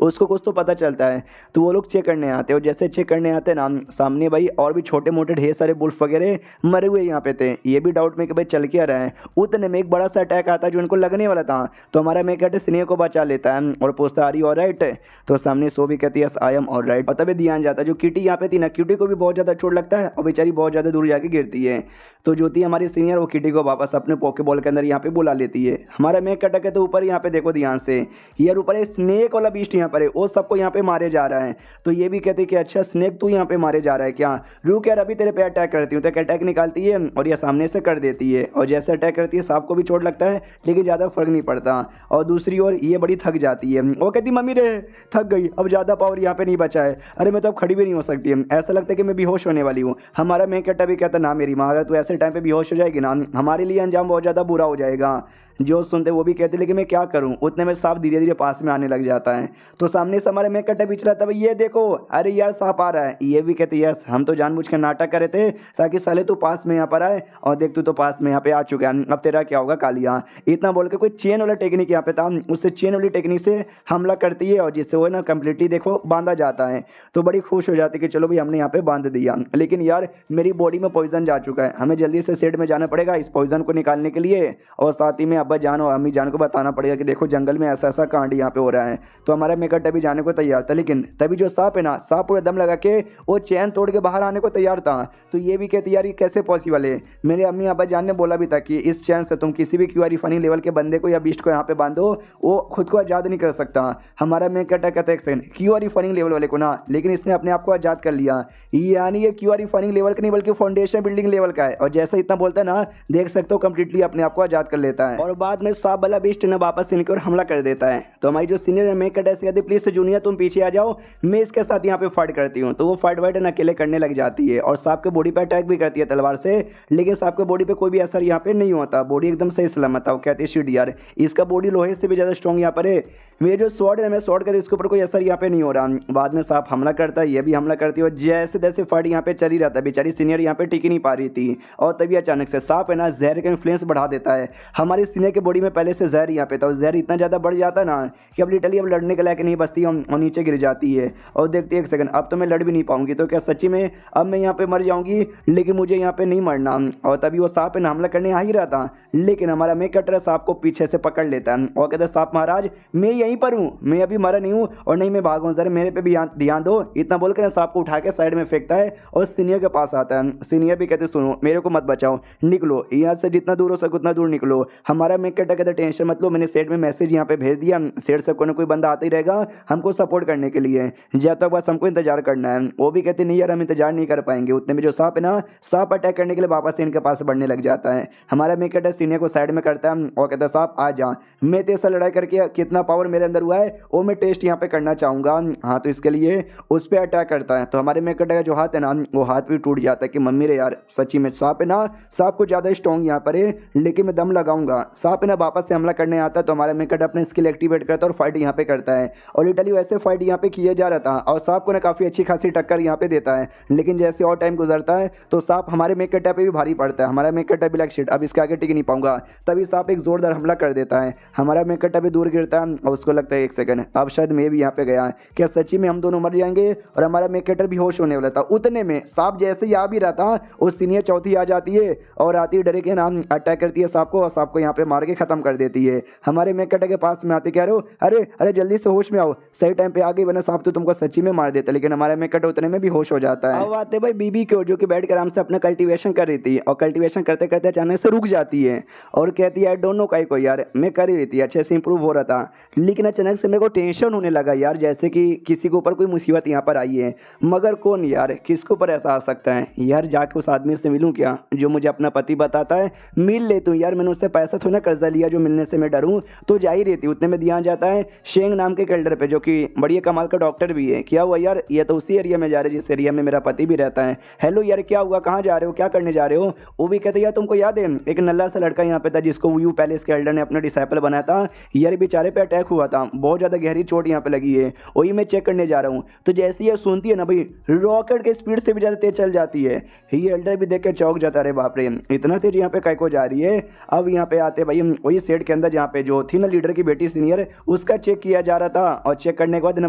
उसको कुछ तो पता चलता है। तो वो लोग चेक करने आते हैं और जैसे चेक करने आते हैं ना सामने भाई और भी छोटे मोटे ढेर सारे बुल्फ वगैरह मरे हुए यहाँ पे थे। ये भी डाउट में कि भाई चल के आ रहे हैं। उतने में एक बड़ा सा अटैक आता है जो इनको लगने वाला था, तो हमारा मेन कैरेक्टर सीनियर को बचा लेता है और पूछता आर यू ऑलराइट। तो सामने सो भी कहती है यस आई एम ऑलराइट। और तभी ध्यान जाता है जो किटी यहाँ पे थी ना, किटी को भी बहुत ज़्यादा चोट लगता है और बेचारी बहुत ज़्यादा दूर जाके गिरती है। तो जो थी हमारी सीनियर वो किटी को वापस अपने पोके बॉल के अंदर यहाँ पे बुला लेती है। हमारा मेन कैरेक्टर है तो ऊपर यहाँ पे देखो ध्यान से, यार ऊपर स्नेक वाला बीस्ट यहाँ पर है, वो सबको यहाँ पे मारे जा रहा है। तो ये भी कहते हैं कि अच्छा स्नेक तू यहाँ पे मारे जा रहा है क्या, रुक यार अभी तेरे पे अटैक करती हूँ। तो अटैक निकालती है और ये सामने से कर देती है, और जैसे अटैक करती है सांप को भी चोट लगता है लेकिन ज़्यादा फर्क नहीं पड़ता। और दूसरी ओर ये बड़ी थक जाती है, वो कहती मम्मी रे थक गई, अब ज़्यादा पावर यहाँ पे नहीं बचा है, अरे मैं तो अब खड़ी भी नहीं हो सकती है, ऐसा लगता है कि मैं बेहोश होने वाली हूँ। हमारा मेन कैरेक्टर भी कहता ना मेरी माँ, अगर तू ऐसे टाइम पे बेहोश हो जाएगी ना हमारे लिए अंजाम बहुत ज़्यादा बुरा हो जाएगा। जो सुनते वो भी कहते लेकिन मैं क्या करूं। उतने में सांप धीरे धीरे पास में आने लग जाता है। तो सामने से हमारे मेन कैरेक्टर बीच रहता है, ये देखो अरे यार सांप आ रहा है। ये भी कहते यस हम तो जानबूझ के नाटक कर रहे थे ताकि साले तू पास में यहाँ पर आए, और देख तू तो पास में यहाँ पे आ चुका है, अब तेरा क्या होगा कालिया। इतना बोल के कोई चेन वाला टेक्निक यहाँ पे था, उससे चेन वाली टेक्निक से हमला करती है और जिससे वो ना कम्प्लीटली देखो बांधा जाता है। तो बड़ी खुश हो जाती है कि चलो भाई हमने यहाँ पे बांध दिया, लेकिन यार मेरी बॉडी में पॉइजन जा चुका है, हमें जल्दी से सेट में जाना पड़ेगा इस पॉइजन को निकालने के लिए। और साथ ही में अब्बा जान और अम्मी जान को बताना पड़ेगा कि देखो जंगल में ऐसा ऐसा कांड यहाँ पे हो रहा है। तो हमारा मेकअप अभी जाने को तैयार था, लेकिन तभी जो सांप है ना, सांप पूरा दम लगा के वो चैन तोड़ के बाहर आने को तैयार था। तो ये भी कहती यार ये कैसे पॉसिबल है। मेरे अम्मी अब्बा जान ने बोला भी था कि इस चैन से तुम किसी भी क्यूआर फनी लेवल के बंदे को या बीस्ट को यहाँ पे बांधो, वो खुद को आज़ाद नहीं कर सकता। हमारा मेकअप कहता है एक सेकंड क्यूआर फनी लेवल वाले को ना, लेकिन इसने अपने आप को आज़ाद कर लिया, यानी ये क्यूआर फनी लेवल का नहीं बल्कि फाउंडेशन बिल्डिंग लेवल का है। और जैसा इतना बोलता है ना, देख सकते हो कंप्लीटली अपने आप को आज़ाद कर लेता है। और बाद में सांप वाला बीस्ट ने वापस इनकी ओर हमला कर देता है। तो हमारी जो सीनियर मेकअप ऐसे कहती प्लीज जूनियर तुम पीछे आ जाओ, मैं इसके साथ यहाँ पे फाइट करती हूँ। तो वो फाइट वाइट अकेले करने लग जाती है और सांप के बॉडी पे अटैक भी करती है तलवार से, लेकिन सांप के बॉडी पे कोई भी असर यहाँ पे नहीं होता, बॉडी एकदम सही सलामत है। वो कहती है शिट यार इसका बॉडी लोहे से भी ज़्यादा स्ट्रॉन्ग यहाँ पर है, मेरे जो स्वॉर्ड है मैं स्वॉर्ड करती इसके ऊपर कोई असर यहाँ पे नहीं हो रहा। बाद में सांप हमला करता है, ये भी हमला करती है और जैसे जैसे फाइट यहाँ पे चली रहता है, बेचारी सीनियर यहाँ पे टिक ही नहीं पा रही थी। और तभी अचानक से सांप है ना जहर का इन्फ्लुएंस बढ़ा देता है। हमारी सीनियर के बॉडी में पहले से जहर यहाँ पे था, जहर इतना ज़्यादा बढ़ जाता है ना कि अब लिटरली अब लड़ने के लायक नहीं बचती और नीचे गिर जाती है। और देखती है एक सेकंड अब तो मैं लड़ भी नहीं पाऊंगी, तो क्या सच्ची में अब मैं यहाँ पे मर जाऊंगी, लेकिन मुझे यहाँ पे नहीं मरना। और तभी वो सांप पे हमला करने आ ही रहा था, लेकिन हमारा मेकअप सांप को पीछे से पकड़ लेता है और कहता है सांप महाराज मैं यहीं पर हूँ, मैं अभी मरा नहीं हूँ और नहीं मैं भागूँ, जरा मेरे पे भी ध्यान दो। इतना बोलकर ना सांप को उठा के साइड में फेंकता है और सीनियर के पास आता है। सीनियर भी कहते सुनो मेरे को मत बचाओ, निकलो यहाँ से जितना दूर हो सके उतना दूर निकलो। हमारा मेकअप कहता टेंशन मत लो, मैंने सेट में मैसेज यहाँ पे भेज दिया, सेट से कोई ना कोई बंदा आता ही रहेगा हमको सपोर्ट करने के लिए, जब तक बस हमको इंतजार करना है। वो भी कहते नहीं यार हम इंतजार नहीं कर पाएंगे। उतने में जो सांप है ना, सांप अटैक करने के लिए वापस इनके पास बढ़ने लग जाता है। हमारा मेकअप सीनियर को साइड में करता है और कहता है सांप आ जा, मैं तेरे से लड़ाई करके कितना पावर मेरे अंदर हुआ है वो मैं टेस्ट यहाँ पे करना चाहूँगा। हाँ तो इसके लिए उस पर अटैक करता है। तो हमारे मेकअप का जो हाथ है ना वो हाथ भी टूट जाता है कि मम्मी रे यार सच्ची में सांप है ना, सांप को ज़्यादा स्ट्रॉन्ग यहाँ पर है, लेकिन मैं दम लगाऊंगा। सांप है ना वापस से हमला करने आता है, तो हमारा मेकअप अपने स्किल एक्टिवेट करता है और फाइट यहाँ पे करता है। और लिटरली वैसे फाइट यहाँ पे किया जा रहा था और सांप को ना काफ़ी अच्छी खासी टक्कर यहाँ पे देता है, लेकिन जैसे और टाइम गुजरता है तो सांप हमारे मेकअप पे भी भारी पड़ता है। हमारा मेकअप भी लाइक शिट अब इसके आगे टिक नहीं पाऊंगा, तभी सांप एक जोरदार हमला कर देता है। हमारा मेकअप भी दूर गिरता है और उसको लगता है एक सेकंड अब शायद मैं भी यहाँ पे गया, क्या सच्ची में हम दोनों मर जाएंगे। और हमारा मेकअप भी होश होने वाला था। उतने में सांप जैसे ही आ भी रहा था वो सीनियर चौथी आ जाती है और आती डरे के नाम अटैक करती है सांप को और सांप को यहाँ पे मार के खत्म कर देती है। हमारे मेकअप के पास में आते कह रहे हो अरे अरे जल्दी से होश में आओ, सही टाइम पे आ गई वरना सांप तो तुमको सच्ची में मार देता। लेकिन हमारे मेकअप उतने में भी होश हो जाता है। अब आते भाई बीबी की ओर जो कि बैठ कर आराम से अपना कल्टीवेशन कर रही थी और कल्टीवेशन करते करते अचानक से रुक जाती है और कहती है आई डोंट नो को यार मैं कर ही रही थी अच्छे से इंप्रूव हो रहा था, लेकिन अचानक से मेरे को टेंशन होने लगा यार, जैसे कि किसी के ऊपर कोई मुसीबत यहाँ पर आई है। मगर कौन यार, किसके ऊपर ऐसा आ सकता है यार, जाके उस आदमी से मिलूँ क्या जो मुझे अपना पति बताता है, मिल लेती हूँ यार, मैंने उससे पैसा थोड़ा ना कर्जा लिया जो मिलने से मैं डरूँ। तो जा ही रहती। उतने में ध्यान जाता है शेंग नाम के कैरेक्टर पे जो कि बढ़िया कमाल का डॉक्टर भी है। क्या हुआ यार, ये तो उसी एरिया में जा रहे जिस एरिया में मेरा पति भी रहता है। हेलो यार क्या हुआ, कहाँ जा रहे हो, क्या करने जा रहे हो। वो भी कहते यार तुमको याद है एक नल्ला सा लड़का यहाँ पे था जिसको व्यू पैलेस के एल्डर ने अपना डिसाइपल बनाया था, यार बेचारे पे अटैक हुआ था, बहुत ज़्यादा गहरी चोट यहाँ पे लगी है, वही मैं चेक करने जा रहा हूँ। तो जैसे ये सुनती है ना भाई रॉकेट के स्पीड से भी ज़्यादा तेज चल जाती है। ये एल्डर भी देख के चौंक जाता है, बाप रे इतना तेज यहाँ पे कैको जा रही है। अब यहाँ पे आते भाई वही सेट के अंदर जहाँ पे जो थी ना लीडर की बेटी सीनियर, उसका चेक किया जा रहा था। और चेक करने के बाद ना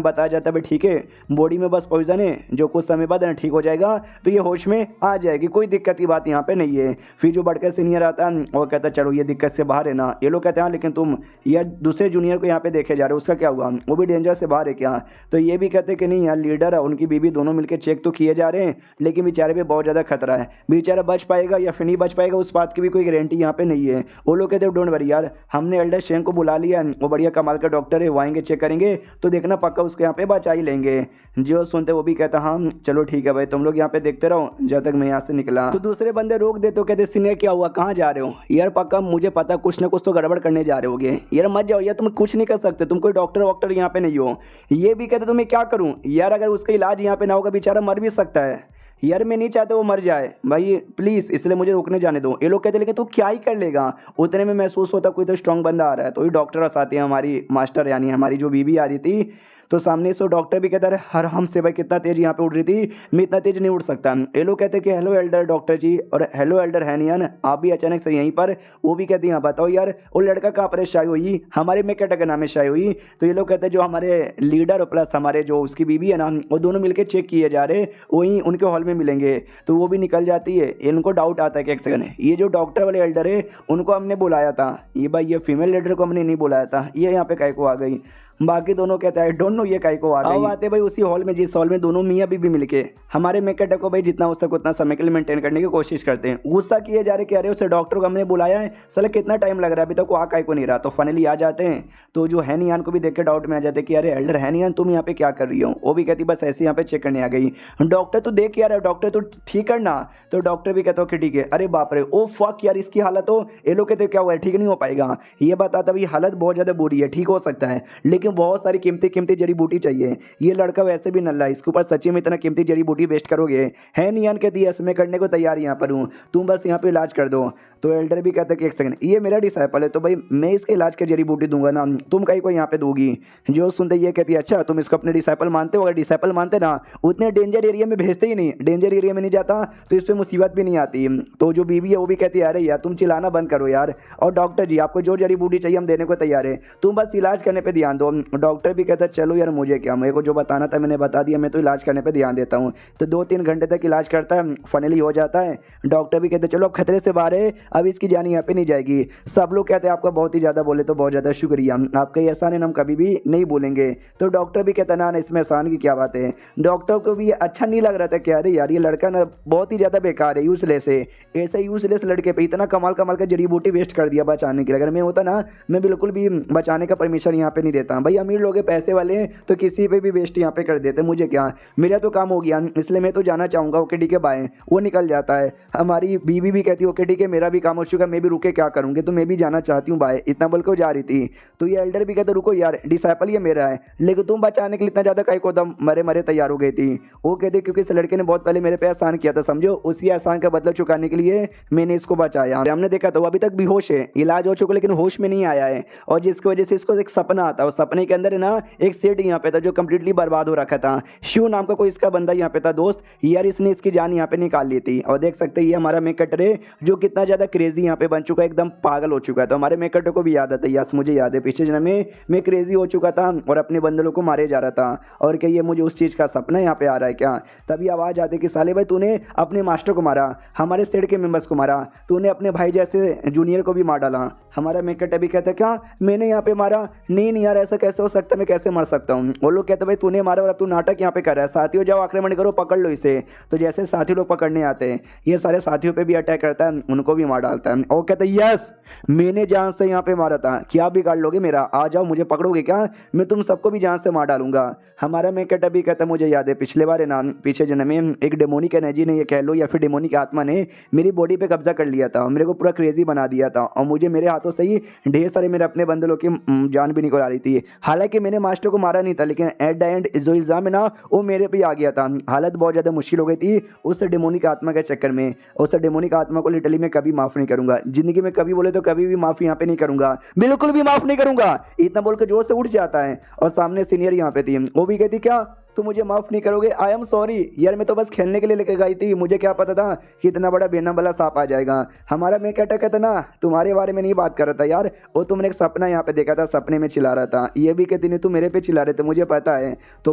बताया जाता है भाई ठीक है बॉडी में बस पॉइजन है, जो कुछ समय बाद ना ठीक हो जाएगा तो ये होश में आ जाएगी, कोई दिक्कत की बात यहाँ पे नहीं है। फिर जो बढ़कर सीनियर आता है वो कहता है चलो ये दिक्कत से बाहर है ना। ये लोग कहते हैं लेकिन तुम यार दूसरे जूनियर को यहाँ पे देखे जा रहे हो, उसका क्या हुआ, वो भी डेंजर से बाहर है क्या। तो ये भी कहते हैं कि नहीं यार लीडर और उनकी बीवी दोनों मिलकर चेक तो किए जा रहे हैं, लेकिन बेचारे पे बहुत ज़्यादा खतरा है, बेचारा बच पाएगा या फिर नहीं बच पाएगा उस बात की भी कोई गारंटी यहाँ पे नहीं है। वो लोग कहते हैं डोंट वरी यार, हमने एल्डर शेंग को बुला लिया, वो बढ़िया कमाल का डॉक्टर है, वो आएंगे चेक करेंगे तो देखना पक्का उसके यहाँ पे बचा ही लेंगे। जो सुनते वो भी कहता हाँ चलो ठीक है भाई तुम लोग यहाँ पे देखते रहो जब तक मैं यहाँ से निकला। तो दूसरे बंदे रोक दे तो कहते सीनियर क्या हुआ, कहाँ जा रहे हो यार, पक्का मुझे पता कुछ ना कुछ तो गड़बड़ करने जा रहे होगे यार, मत जाओ यार, तुम कुछ नहीं कर सकते, तुम कोई डॉक्टर वॉक्टर यहाँ पे नहीं हो। ये भी कहते तुम्हें क्या करूँ यार, अगर उसका इलाज यहाँ पे ना होगा बेचारा मर भी सकता है यार, मैं नहीं चाहता वो मर जाए भाई प्लीज़, इसलिए मुझे रुकने जाने दो। ये लोग कहते लेकिन तू क्या ही कर लेगा। उतने में महसूस होता कोई तो स्ट्रांग बंदा आ रहा है, तो ये डॉक्टर और साथ ही हमारी मास्टर यानी हमारी जो बीवी आ रही थी। तो सामने से डॉक्टर भी कहता है हर हमसे भाई कितना तेज़ यहाँ पे उड़ रही थी, मैं इतना तेज़ नहीं उड़ सकता। ये लोग कहते हैं कि हेलो एल्डर डॉक्टर जी, और हेलो एल्डर हैनियन, आप भी अचानक से यहीं पर। वो भी कहती हैं बताओ यार वो लड़का कहाँ पर शायद हुई, हमारे में क्या नाम है शायद हुई। तो ये लोग कहते हैं जो हमारे लीडर प्लस हमारे जो उसकी बीवी है ना, वो दोनों मिलकर चेक किए जा रहे, वहीं उनके हॉल में मिलेंगे। तो वो भी निकल जाती है। इनको डाउट आता है कि एक सेकंड ये जो डॉक्टर वाले एल्डर है उनको हमने बुलाया था, ये भाई ये फीमेल लीडर को हमने नहीं बुलाया था, ये यहाँ पे काहे को आ गई। बाकी दोनों कहता है डोंट नो ये काहे को आ गई। अब आते भाई उसी हॉल में, जिस हॉल में दोनों मियाँ बीबी मिलके हमारे मेकअप को भाई जितना हो सके उतना समय के लिए मेंटेन करने की कोशिश करते हैं। गुस्सा किए जा रहे कि अरे उसे डॉक्टर को हमने बुलाया है, साला कितना टाइम लग रहा है अभी तक वो आ काहे को नहीं रहा। तो फाइनली आ जाते हैं। तो जो हैनियान को भी देख के डाउट में आ जाते हैं कि अरे एल्डर हैनियान तुम यहाँ पे क्या कर रही हो। वो भी कहती बस ऐसे यहाँ पे चेक करने आ गई। डॉक्टर तो देख यार, डॉक्टर तो ठीक करना। तो डॉक्टर भी कहता हो कि ठीक है। अरे बाप रे ओ फक यार, इसकी हालत हो, ये लोग कहते क्या हुआ है, ठीक नहीं हो पाएगा। ये बताता भाई हालत बहुत ज़्यादा बुरी है, ठीक हो सकता है लेकिन बहुत सारी कीमती जड़ी बूटी चाहिए। ये लड़का वैसे भी नल्ला है, इसके ऊपर सच्ची में इतना कीमती जड़ी बूटी वेस्ट करोगे। है नियान कहती है मैं करने को तैयार यहाँ पर हूँ, तुम बस यहाँ पे इलाज कर दो। तो एल्डर भी कहता है कि एक सेकंड ये मेरा डिसाइपल है तो भाई मैं इसके इलाज की जड़ी बूटी दूंगा ना, तुम कहीं को यहाँ पे दोगी। जो सुनते ये कहती है अच्छा तुम इसको अपने डिसाइपल मानते हो, अगर डिसाइपल मानते ना उतने डेंजर एरिया में भेजते ही नहीं, डेंजर एरिया में नहीं जाता तो इस पर मुसीबत भी नहीं आती। तो जो बीवी है वो भी कहती है अरे यार तुम चिल्लाना बंद करो यार, और डॉक्टर जी आपको जो जड़ी बूटी चाहिए हम देने को तैयार है, तुम बस इलाज करने पर ध्यान दो। डॉक्टर भी कहता है चलो यार मुझे क्या, मेरे को जो बताना था मैंने बता दिया, मैं तो इलाज करने पर ध्यान देता हूँ। तो 2-3 घंटे तक इलाज करता है, फाइनली हो जाता है। डॉक्टर भी कहते हैं चलो अब खतरे से बाहर है, अब इसकी जान यहाँ पे नहीं जाएगी। सब लोग कहते हैं आपका बहुत ही ज़्यादा बोले तो बहुत ज़्यादा शुक्रिया, आपका ये एहसान है हम कभी भी नहीं भूलेंगे। तो डॉक्टर भी कहता ना इसमें एहसान की क्या बात है। डॉक्टर को भी अच्छा नहीं लग रहा था कि अरे यार ये लड़का ना बहुत ही ज़्यादा बेकार है, यूजलेस है। ऐसे यूजलेस लड़के पे इतना कमाल का जड़ी बूटी वेस्ट कर दिया बचाने के लिए। अगर मैं होता ना मैं बिल्कुल भी बचाने का परमिशन यहाँ पे नहीं देता। भाई अमीर लोग पैसे वाले हैं तो किसी पे भी वेस्ट यहाँ पे कर देते, मुझे क्या, मेरा तो काम हो गया इसलिए मैं तो जाना चाहूँगा। ओके ठीक है बाय, वो निकल जाता है। हमारी बीवी भी कहती है ओके ठीक है मेरा भी काम हो चुका, मैं भी रुके क्या करूँगी, तो मैं भी जाना चाहती हूँ बाय, इतना बोल के जा रही थी। तो ये एल्डर भी कहते रुको यार डिसाइपल ये मेरा है, लेकिन तुम बचाने के लिए इतना ज़्यादा कहीं को दम मरे तैयार हो गई थी। वो कहते क्योंकि इस लड़के ने बहुत पहले मेरे पे एहसान किया था, समझो उसी एहसान का बदला चुकाने के लिए मैंने इसको बचाया। हमने देखा तो वो अभी तक बेहोश है, इलाज हो चुका लेकिन होश में नहीं आया है, और जिसकी वजह से इसको एक सपना आता है। उस सपने के अंदर है ना एक सेट यहाँ पे था जो कंप्लीटली बर्बाद हो रखा था। शिव नाम का कोई इसका बंदा यहाँ पे था दोस्त यार, इसने इसकी जान यहाँ पे निकाल ली थी। और देख सकते हैं ये हमारा मेकटर है जो कितना ज़्यादा क्रेजी यहाँ पे बन चुका है, एकदम पागल हो चुका है। तो हमारे मेकटर को भी याद आता है, यस मुझे याद है पिछले जन्म में मैं क्रेजी हो चुका था और अपने बंदरों को मारे जा रहा था, और क्या ये मुझे उस चीज़ का सपना यहाँ पे आ रहा है क्या। तभी आवाज़ आती कि साले भाई तूने अपने मास्टर को मारा, हमारे सेट के मेंबर्स को मारा, तूने अपने भाई जैसे जूनियर को भी मार डाला। हमारा मेकटर भी कहता है क्या मैंने यहाँ पे मारा, नहीं यार ऐसा कैसे हो सकता है, मैं कैसे मर सकता हूँ। वो लोग कहते भाई तूने मारा और अब तू नाटक यहाँ पे कर रहा है, साथियों जाओ आक्रमण करो पकड़ लो इसे। तो जैसे साथी लोग पकड़ने आते हैं ये सारे साथियों पे भी अटैक करता है, उनको भी मार डालता है। और कहते हैं यस मैंने जान से यहाँ पे मारा था, क्या बिगाड़ लोगे मेरा, आ जाओ मुझे पकड़ोगे क्या, मैं तुम सबको भी जान से मार डालूंगा। हमारा मेकट भी कहता है मुझे याद है पिछले बार है ना पीछे जन्म में एक डेमोनिक एनर्जी ने ये कह लो या फिर डेमोनिक आत्मा ने मेरी बॉडी पे कब्जा कर लिया था, मेरे को पूरा क्रेजी बना दिया था, और मुझे मेरे हाथों से ही ढेर सारे मेरे अपने बंदलों की जान भी निकल आ रही थी। हालांकि मैंने मास्टर को मारा नहीं था, लेकिन एट द एंड जो इल्ज़ाम है ना वो मेरे पे आ गया था। हालत बहुत ज़्यादा मुश्किल हो गई थी उस डेमोनिक आत्मा के चक्कर में। उस डेमोनिक आत्मा को लिटरली मैं कभी माफ़ नहीं करूँगा ज़िंदगी में, कभी बोले तो कभी भी माफ़ी यहाँ पे नहीं करूँगा, बिल्कुल भी माफ़ नहीं करूँगा। इतना बोल के जोर से उठ जाता है और सामने सीनियर यहाँ पे थी, वो भी कहती क्या तुम मुझे माफ़ नहीं करोगे, आई एम सॉरी यार, मैं तो बस खेलने के लिए लेके गई थी, मुझे क्या पता था कि इतना बड़ा बेनम वाला सांप आ जाएगा। हमारा मैं कहता कहता ना तुम्हारे बारे में नहीं बात कर रहा था यार, वो तुमने एक सपना यहाँ पे देखा था, सपने में चिल्ला रहा था, ये भी कहती नहीं, तुम मेरे पे चिल्ला रहे थे मुझे पता है। तो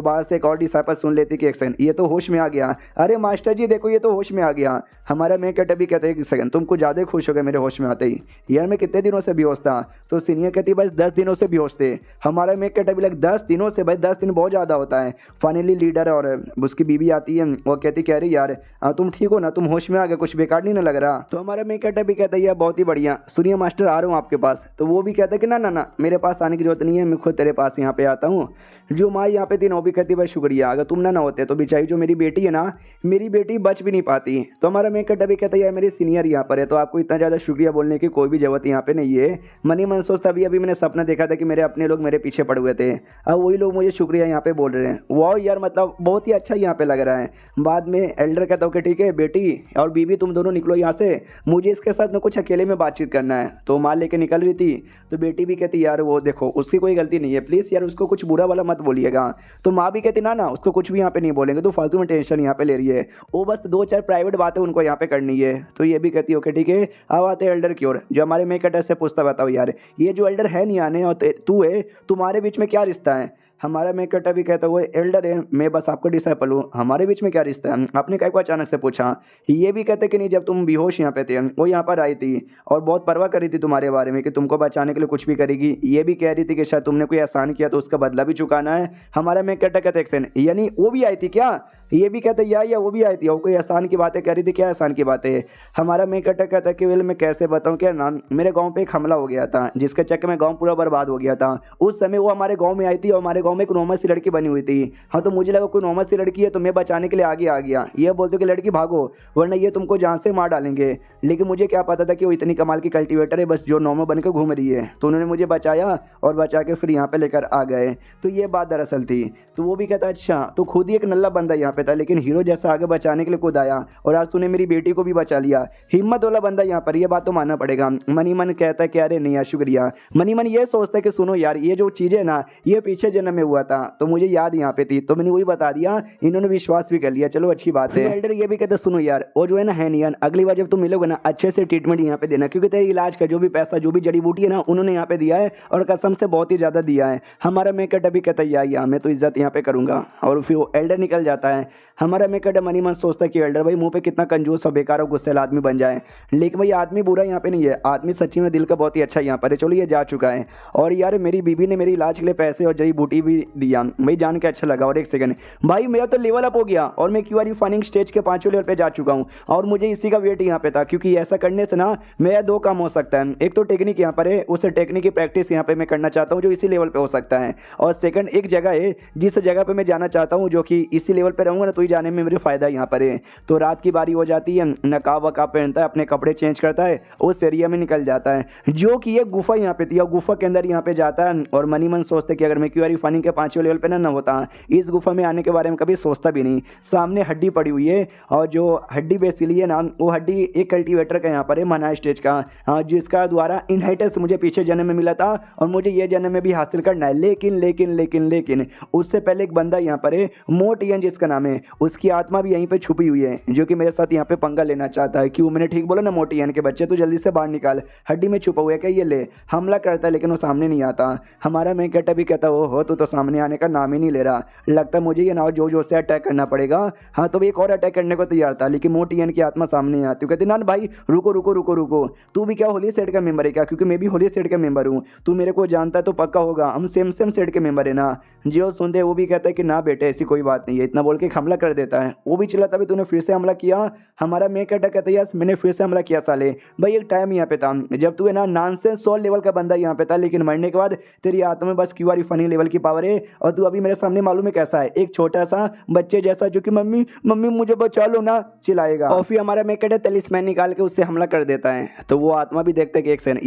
बाहर से एक और डिसाइपल सुन लेती कि एक सेकंड ये तो होश में आ गया, अरे मास्टर जी देखो ये तो होश में आ गया। हमारा मैं कहता भी कहते एक सेकंड तुम कुछ ज़्यादा खुश हो गए मेरे होश में आते ही, यार मैं कितने दिनों से बेहोश था। तो सीनियर कहती बस 10 दिनों से बेहोश थे। हमारा मैं कहता भी लग 10 दिनों से, भाई 10 दिन बहुत ज़्यादा होता है। फाइनली लीडर और उसकी बीवी आती है, वो कहती कह रही यार तुम ठीक हो ना, तुम होश में आ गए, कुछ बेकार नहीं ना लग रहा। तो हमारा मैं कहता भी कहता है बहुत ही बढ़िया, सुनिए मास्टर आ रहा हूँ आपके पास। तो वो भी कहता है कि ना ना ना मेरे पास आने की जरूरत नहीं है, मैं खुद तेरे पास यहाँ पे आता हूँ। जो माँ यहाँ पे थी वो भी कहती भाई शुक्रिया, अगर तुम ना होते तो बेचारी जो मेरी बेटी है ना, मेरी बेटी बच भी नहीं पाती। तो हमारा मैं कहता भी कहता है यार मेरे सीनियर यहाँ पर है, तो आपको इतना ज़्यादा शुक्रिया बोलने की कोई भी जरूरत यहाँ पे नहीं है। मनी मन सोचता अभी मैंने सपना देखा था कि मेरे अपने लोग मेरे पीछे पड़ हुए थे, अब वही लोग मुझे शुक्रिया यहाँ पे बोल रहे हैं। वाह यार मतलब बहुत ही अच्छा यहाँ पे लग रहा है। बाद में एल्डर कहता हूँ कि ठीक है बेटी और बीवी तुम दोनों निकलो यहाँ से, मुझे इसके साथ में कुछ अकेले में बातचीत करना है। तो माँ लेके निकल रही थी, तो बेटी भी कहती यार वो देखो उसकी कोई गलती नहीं है, प्लीज़ यार उसको कुछ बुरा वाला मत बोलिएगा। तो माँ भी कहती ना ना उसको कुछ भी यहाँ पे नहीं बोलेंगे, तो फालतू में टेंशन यहाँ पे ले रही है, वो बस 2-4 प्राइवेट बातें उनको यहाँ पे करनी है। तो ये भी कहती ओके ठीक है। अब आते हैं एल्डर की ओर, जो हमारे मेकअटर से पूछता बताओ यार ये जो एल्डर है नहीं आने और तू है, तुम्हारे बीच में क्या रिश्ता है। हमारा मेकअटर भी कहता हुआ एल्डर है, मैं बस आपका डिसाइपल हूँ, हमारे बीच में क्या रिश्ता है, आपने क्या को अचानक से पूछा। ये भी कहते कि नहीं जब तुम बेहोश यहाँ पे थे वो यहाँ पर आई थी और बहुत परवाह कर रही थी तुम्हारे बारे में कि तुमको बचाने के लिए कुछ भी करेगी। ये भी कह रही थी कि शायद तुमने कोई एहसान किया तो उसका बदला भी चुकाना है। हमारा मेकअटर कहते एक्शन यानी वो भी आई थी क्या। ये भी कहते या वो भी आई थी और कोई एहसान की बातें कह रही थी, क्या एहसान की बातें। हमारा मेकअटर कहता है कि वेल मैं कैसे बताऊँ क्या ना, मेरे गाँव पे एक हमला हो गया था जिसके चक्कर में गाँव पूरा बर्बाद हो गया था। उस समय वो हमारे गाँव में आई थी और हमारे गाँव में एक नॉर्मल सी लड़की बनी हुई थी। हाँ तो मुझे लगा कोई नॉर्मल सी लड़की है तो मैं बचाने के लिए आगे आ गया, ये बोलते कि लड़की भागो वरना ये तुमको जान से मार डालेंगे। लेकिन मुझे क्या पता था कि वो इतनी कमाल की कल्टीवेटर है बस जो नॉर्मल बनकर घूम रही है। तो उन्होंने मुझे बचाया और बचा के फिर यहाँ पे लेकर आ गए। तो ये बात दरअसल थी। तो वो भी कहता अच्छा तो खुद ही एक नल्ला बंदा यहाँ पे था लेकिन हीरो जैसा आगे बचाने के लिए खुद आया और आज तूने मेरी बेटी को भी बचा लिया, हिम्मत वाला बंदा यहाँ पर, ये बात तो मानना पड़ेगा। मनी मन कहता है कि अरे नहीं यार शुक्रिया। मनी मन ये सोचता है कि सुनो यार ये जो चीज़ें ना ये पीछे जन्म में हुआ था तो मुझे याद यहाँ पे थी, तो मैंने वही बता दिया, इन्होंने विश्वास भी कर लिया, चलो अच्छी बात है। एल्डर ये भी कहते सुनो यार वो जो है ना है नहीं अगली बार जब तुम मिलोगे ना अच्छे से ट्रीटमेंट यहाँ पे देना, क्योंकि तेरे इलाज का जो भी पैसा जो भी जड़ी बूटी है ना उन्होंने यहाँ पे दिया है और कसम से बहुत ही ज़्यादा दिया है। हमारा मेकअट अभी कहता है यार मैं तो इज्जत यहाँ पे करूँगा और फिर वो एल्डर निकल जाता है। हमारा मेकअट मनी मन सोचता है कि एल्डर भाई मुंह पे कितना कंजूस और बेकार और गुस्सेल आदमी बन जाए, लेकिन भाई आदमी बुरा यहाँ पे नहीं है, आदमी सच्ची में दिल का बहुत ही अच्छा यहाँ पर है। चलो ये जा चुका है और यार मेरी बीबी ने मेरी इलाज के लिए पैसे और जड़ी बूटी भी दिया, भाई जान के अच्छा लगा। और एक सेकंड भाई मेरा तो लेवल अप हो गया और मैं क्यूआर फाइनिंग स्टेज के 5वें लेवल पे जा चुका हूँ और मुझे इसी का वेट यहाँ पे था, क्योंकि ऐसा करने से ना मेरा 2 काम हो सकता है, एक तो टेक्निक यहाँ पर है उस टेक्निक की प्रैक्टिस यहाँ पे मैं करना चाहता हूँ जो इसी लेवल पे हो सकता है, और सेकंड एक जगह है जिस जगह पे मैं जाना चाहता हूँ जो कि इसी लेवल पे रहूँगा ना तो ही जाने में मेरे फायदा यहाँ पर है। तो रात की बारी हो जाती है, नकाब वकाब पहनता है, अपने कपड़े चेंज करता है, उस एरिया में निकल जाता है जो कि एक गुफा यहाँ पे थी और गुफा के अंदर यहाँ पे जाता है और मनी मन सोचते कि अगर मैं क्यूआर फाइनिंग के 5वें लेवल पे ना होता इस गुफा में आने के बारे में कभी सोचता भी नहीं। सामने हड्डी पड़ी हुई है और जो हड्डी बेसिकली है ना वो हड्डी एक कल्टीवेटर का यहाँ पर है मना स्टेज का, जिसका द्वारा इनहेरिटेंस मुझे पीछे जन्म में मिला था और मुझे ये जन्म में भी हासिल करना है। लेकिन लेकिन लेकिन लेकिन उससे पहले एक बंदा यहाँ पर है मोटियन जिसका नाम है, उसकी आत्मा भी यहीं पे छुपी हुई है जो कि मेरे साथ यहाँ पे पंगा लेना चाहता है। क्यों मैंने ठीक बोला ना मोटियन के बच्चे, तो जल्दी से बाहर निकाल, हड्डी में छुपा हुआ है क्या ये ले। हमला करता है लेकिन वो सामने नहीं आता। हमारा मैं कहता भी कहता हो तो सामने आने का नाम ही नहीं ले रहा, लगता मुझे ये ना जो से अटैक करना पड़ेगा। हाँ तो एक और अटैक करने को तैयार था लेकिन मोटियन की आत्मा सामने नहीं आती। कहती ना भाई रुको रुको रुको रुको, तू भी क्या होली सेट का मेंबर है क्या, क्योंकि मैं भी होली सेट का मेंबर हूँ, तू मेरे को जानता है तो पक्का होगा हम सेम सेट के मेंबर है ना। जियो सुनते वो भी कहता है कि ना बेटे ऐसी कोई बात नहीं है, इतना बोल के हमला कर देता है। वो भी चिल्लाता भी तूने फिर से हमला किया। हमारा मैं कहता है यस मैंने फिर से हमला किया साले। भाई एक टाइम यहाँ पे था जब तू है ना नॉनसेंस 100 लेवल का बंदा यहाँ पे था, लेकिन मरने के बाद तेरी आत्मा में बस क्यूआर फनी लेवल की पावर है और तू अभी मेरे सामने मालूम है कैसा है, एक छोटा सा बच्चे जैसा जो कि मम्मी मम्मी मुझे बचा लो ना चिल्लाएगा। और फिर हमारा मैं कहता तेलिस्मैन निकाल के उससे हमला कर देता है। तो वो आत्मा भी देखता है कि एक सेकंड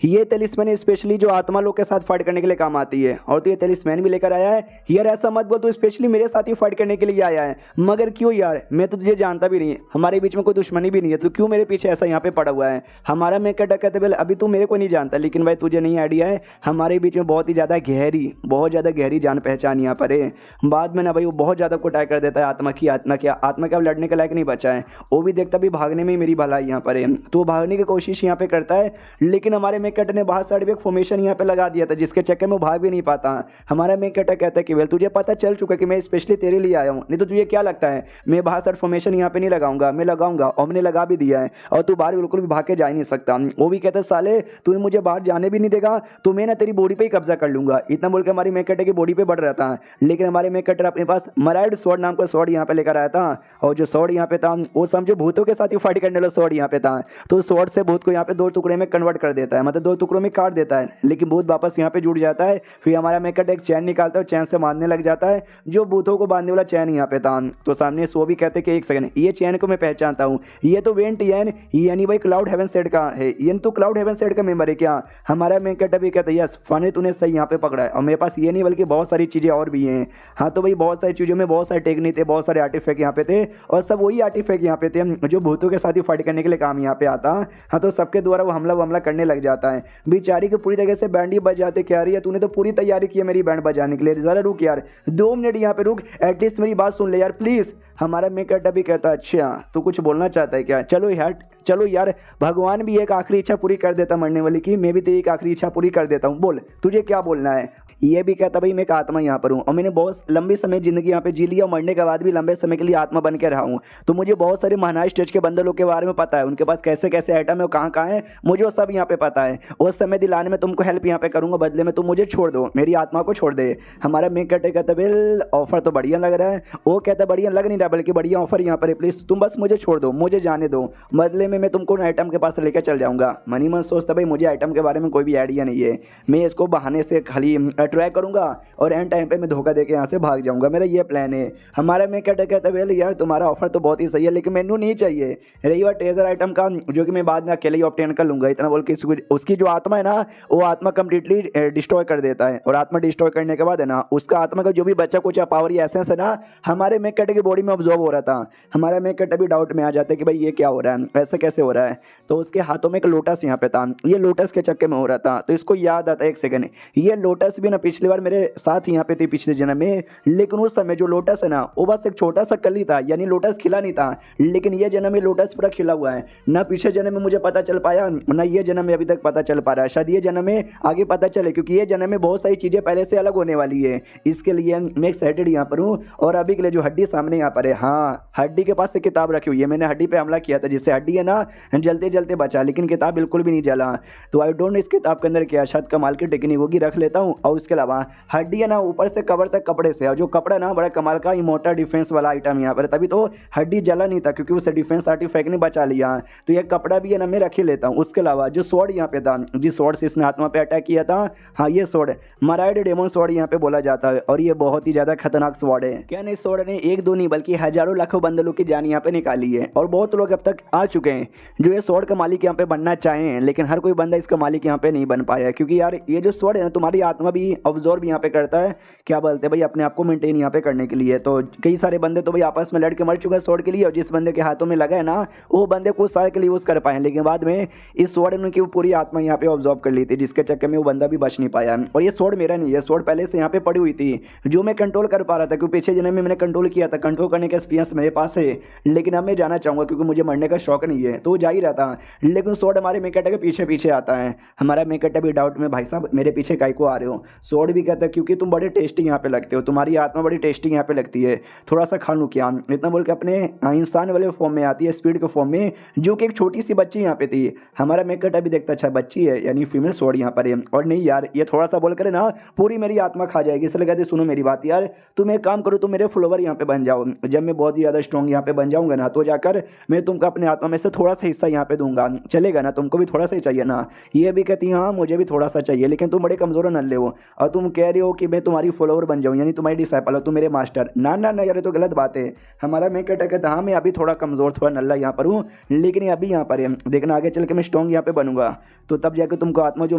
ये तेलिस्मैन स्पेशली जो आत्मा लोग के साथ फाइट करने के लिए काम आती है और तो ये तेलिस्मैन भी लेकर आया है। यार ऐसा मत बोल, तू स्पेशली मेरे साथ ही फाइट करने करने के लिए आया है। मगर क्यों यार, मैं तो तुझे जानता भी नहीं, हमारे बीच में कोई दुश्मनी भी नहीं है, तो क्यों मेरे पीछे ऐसा यहाँ पे पड़ा हुआ है। हमारा मैं कहते बोले अभी तू मेरे को नहीं जानता, लेकिन भाई तुझे नहीं आइडिया है, हमारे बीच में बहुत ज़्यादा गहरी जान पहचान यहाँ पर है। बाद में ना भाई वो बहुत ज़्यादा कुटाई कर देता है आत्मा की। आत्मा क्या लड़ने के लायक नहीं बचा है। वो भी देखता भी भागने में ही मेरी भलाई यहाँ पर है, तो भागने की कोशिश यहाँ पे करता है, लेकिन हमारे मेक कटर ने बाहर साइड में एक फॉर्मेशन यहाँ पे लगा दिया था, जिसके चक्कर में वो भाग भी नहीं पाता। हमारा मेक कटर कहता है कि वेल तुझे पता चल चुका कि मैं स्पेशली तेरे लिए आया हूँ, नहीं तो तुझे क्या लगता है मैं बाहर साइड फॉर्मेशन यहाँ पे नहीं लगाऊंगा, मैं लगाऊंगा और मैंने लगा भी दिया है, और तू बाहर बिल्कुल भी भाग के जा ही नहीं सकता। वो भी कहता है साले तू मुझे बाहर जाने भी नहीं देगा तो मैं ना तेरी बॉडी पे ही कब्जा कर लूंगा। इतना बोल के हमारी मेक कटर की बॉडी पे बढ़ रहा था, लेकिन हमारे मेक कटर अपने पास मराइड स्वॉर्ड नाम का स्वॉर्ड यहाँ पे लेकर आया था, और जो स्वॉर्ड यहाँ पे था वो समझो भूतों के साथ ही फाइट करने वाला स्वॉर्ड यहाँ पे था। तो स्वॉर्ड से भूत को यहाँ पे 2 टुकड़े में कन्वर्ट कर देता है, मतलब 2 टुकड़ों में काट देता है, लेकिन भूत वापस यहाँ पे जुड़ जाता है। फिर हमारा मेक कटर एक चैन निकालता है, चैन से बांधने लग जाता है, जो भूतों को बांधने वाला चैन यहाँ पे था। तो सामने सो भी कहते कि एक सेकंड, ये चैन को मैं पहचानता हूँ, ये तो वेंट यैन यानी भाई क्लाउड हेवन सेट का है, ये तो क्लाउड हेवन सेट का मेंबर है क्या। हमारा मेक कटर भी कहता है यस फनी तूने सही यहाँ पे पकड़ा है, और मेरे पास ये नहीं बल्कि बहुत सारी चीज़ें और भी हैं। हाँ तो भाई बहुत सारी चीज़ों में बहुत सारे टेक्निक थे, बहुत सारे आर्टिफैक्ट यहाँ पे थे, और सब वही आर्टिफैक्ट यहाँ पे थे जो भूतों के साथ ही फाइट करने के लिए काम यहाँ पे आता। हाँ तो सबके द्वारा वो हमला करने लग जाता है। बेचारी को पूरी तरह से बैंड ही बज जाते, क्या रही है तूने तो पूरी तैयारी की है मेरी बैंड बजाने के लिए, जरा रुक यार 2 मिनट यहाँ पे रुक, एटलीस्ट मेरी बात सुन ले यार प्लीज। हमारा मेक कटर भी कहता है अच्छा तू कुछ बोलना चाहता है क्या, चलो यार भगवान भी एक आखिरी इच्छा पूरी कर देता मरने वाली की, मैं भी तेरी एक आखिरी इच्छा पूरी कर देता हूँ, बोल तुझे क्या बोलना है। ये भी कहता भाई मैं एक आत्मा यहाँ पर हूँ, और मैंने बहुत लंबी समय जिंदगी यहाँ पे जी लिया, और मरने के बाद भी लंबे समय के लिए आत्मा बन के रहा हूँ, तो मुझे बहुत सारे महानाई स्टेज के बंदे लोग के बारे में पता है, उनके पास कैसे कैसे आइटम है और कहाँ कहाँ है, मुझे वो सब यहाँ पे पता है। उस समय दिलाने में तुमको हेल्प यहाँ पे करूँगा, बदले में तुम मुझे छोड़ दो, मेरी आत्मा को छोड़ दे। हमारा मेक कटर कहता बिल ऑफर तो बढ़िया लग रहा है, वो कहता बढ़िया लग नहीं रहा बल्कि बढ़िया ऑफर यहाँ पर है, प्लीज तुम बस मुझे छोड़ दो, मुझे जाने दो, बदले में मैं तुमको आइटम के पास लेकर चल जाऊँगा। मनी मन सोचता भाई मुझे आइटम के बारे में कोई भी आइडिया नहीं है, मैं इसको बहाने से खाली ट्राई करूँगा और एंड टाइम पे मैं धोखा देके यहाँ से भाग जाऊंगा, मेरा ये प्लान है। हमारा मेक कटर कहता है यार तुम्हारा ऑफर तो बहुत ही सही है, लेकिन मैनू नहीं चाहिए, रही बात ट्रेजर आइटम का जो कि मैं बाद में अकेले ही ऑब्टेन कर लूंगा। इतना बोल के उसकी जो आत्मा है ना वो आत्मा कंप्लीटली डिस्ट्रॉय कर देता है, और आत्मा डिस्ट्रॉय करने के बाद है ना उसका आत्मा का जो भी बच्चा कुछ पावर या एसेंस है ना हमारे मेक कटर की बॉडी में ऑब्जॉर्व हो रहा था। हमारा मेक कटर भी डाउट में आ जाता है कि भाई ये क्या हो रहा है, ऐसे कैसे हो रहा है। तो उसके हाथों में एक लोटस यहाँ पे था, ये लोटस के चक्कर में हो रहा था, तो इसको याद आता है एक सेकंड, ये लोटस भी ना पिछली बार मेरे साथ यहाँ पे थी पिछले जन्म में, लेकिन उस समय जो लोटस है ना वो बस एक छोटा सा कली था, यानी लोटस खिला नहीं था, लेकिन ये जन्म में लोटस पूरा खिला हुआ है। ना पीछे जन्म में मुझे पता चल पाया, ना ये जन्म में अभी तक पता चल पा रहा है, शायद ये जन्म में आगे पता चले, क्योंकि ये जन्म में बहुत सारी चीजें पहले से अलग होने वाली है। इसके लिए मैं एक्साइटेड यहाँ पर हूँ, और अभी के लिए जो हड्डी सामने यहाँ पर है, हाँ हड्डी के पास एक किताब रखी हुई है, मैंने हड्डी पे हमला किया था जिससे हड्डी है ना जलते जलते बचा, लेकिन किताब बिल्कुल भी नहीं जला। तो आई डोंट नो इस किताब के अंदर क्या शायद कमाल की टेक्निक होगी, रख लेता हूँ। और उसके अलावा हड्डी है ना ऊपर से कवर तक कपड़े से, और जो कपड़ा ना बड़ा कमाल का इमोर्टल डिफेंस वाला आइटम यहाँ पर, तभी तो हड्डी जला नहीं था क्योंकि उसे डिफेंस आर्टिफैक्ट ने बचा लिया। तो ये कपड़ा भी है ना मैं रख ही लेता हूँ। उसके अलावा जो स्वॉर्ड यहाँ पे था, जिस स्वॉर्ड से इसने आत्मा पे अटैक किया था, हाँ ये स्वॉर्ड मराइड डेमन स्वॉर्ड यहाँ पे बोला जाता है, और ये बहुत ही ज्यादा खतरनाक स्वॉर्ड है। क्या नहीं स्वॉर्ड ने 1 2 नहीं बल्कि हजारों लाखों बंदलों की जान यहाँ पे निकाली है, और बहुत लोग अब तक आ चुके हैं जो ये स्वॉर्ड का मालिक यहाँ पे बनना चाहें, लेकिन हर कोई बंदा इसका मालिक यहाँ पे नहीं बन पाया, क्योंकि यार ये जो स्वॉर्ड है ना तुम्हारी आत्मा भी ऑब्जॉर्व यहाँ पे करता है, क्या बोलते हैं भाई अपने आप को मेंटेन यहाँ पे करने के लिए। तो कई सारे बंदे तो भाई आपस में लड़ के मर चुके हैं स्वॉर्ड के लिए, और जिस बंदे के हाथों में लगा है ना वो बंदे कुछ साल के लिए यूज कर पाए, लेकिन बाद में इस स्वॉर्ड ने की पूरी आत्मा यहाँ पे ऑब्जॉर्व कर ली थी, जिसके चक्कर में वो बंदा भी बच नहीं पाया। और ये स्वॉर्ड मेरा नहीं है, स्वॉर्ड पहले से यहाँ पे पड़ी हुई थी जो मैं कंट्रोल कर पा रहा था, क्योंकि पीछे जन्म में मैंने कंट्रोल किया था, कंट्रोल करने का एक्सपीरियंस मेरे पास है, लेकिन अब मैं जाना चाहूंगा क्योंकि मुझे मरने का शौक नहीं है, तो जा ही रहा था। लेकिन स्वॉर्ड हमारे मेक कटर के पीछे पीछे आता है। हमारा मेक कटर भी डाउट में भाई साहब मेरे पीछे काहे को आ रहे हो। स्वॉर्ड भी कहता है क्योंकि तुम बड़े टेस्टी यहाँ पे लगते हो, तुम्हारी आत्मा बड़ी टेस्टी यहाँ पे लगती है, थोड़ा सा खा लूँ क्या। इतना बोल के अपने इंसान वाले फॉर्म में आती है, स्पीड के फॉर्म में, जो कि एक छोटी सी बच्ची यहाँ पे थी। हमारा मेक कटर भी देखता अच्छा बच्ची है यानी फीमेल स्वॉर्ड यहाँ पर है, और नहीं यार ये थोड़ा सा बोल कर ना पूरी मेरी आत्मा खा जाएगी, इसलिए कहते सुनो मेरी बात यार, तुम एक काम करो तुम मेरे फॉलोवर यहाँ पे बन जाओ, जब मैं बहुत ही ज़्यादा स्ट्रॉन्ग यहाँ पे बन जाऊँगा ना, तो जाकर मैं तुमको अपने आत्मा में से थोड़ा सा हिस्सा यहाँ पे दूंगा, चलेगा ना? तुमको भी थोड़ा सा ही चाहिए ना? ये भी कहती है हाँ मुझे भी थोड़ा सा चाहिए, लेकिन तुम बड़े कमज़ोर नल्ले हो और तुम कह रहे हो कि मैं तुम्हारी फॉलोअर बन जाऊँ, यानी तुम्हारी डिसाइपल हो, तुम मेरे मास्टर। ना ना ना यार, ये तो गलत बात है। हमारा मैं कहता हाँ मैं अभी थोड़ा कमज़ोर थोड़ा नल्ला यहाँ पर हूँ, लेकिन अभी यहाँ पर है, देखना आगे चल के मैं स्ट्रॉन्ग यहाँ पे बनूंगा, तो तब जाकर तुमको आत्मा जो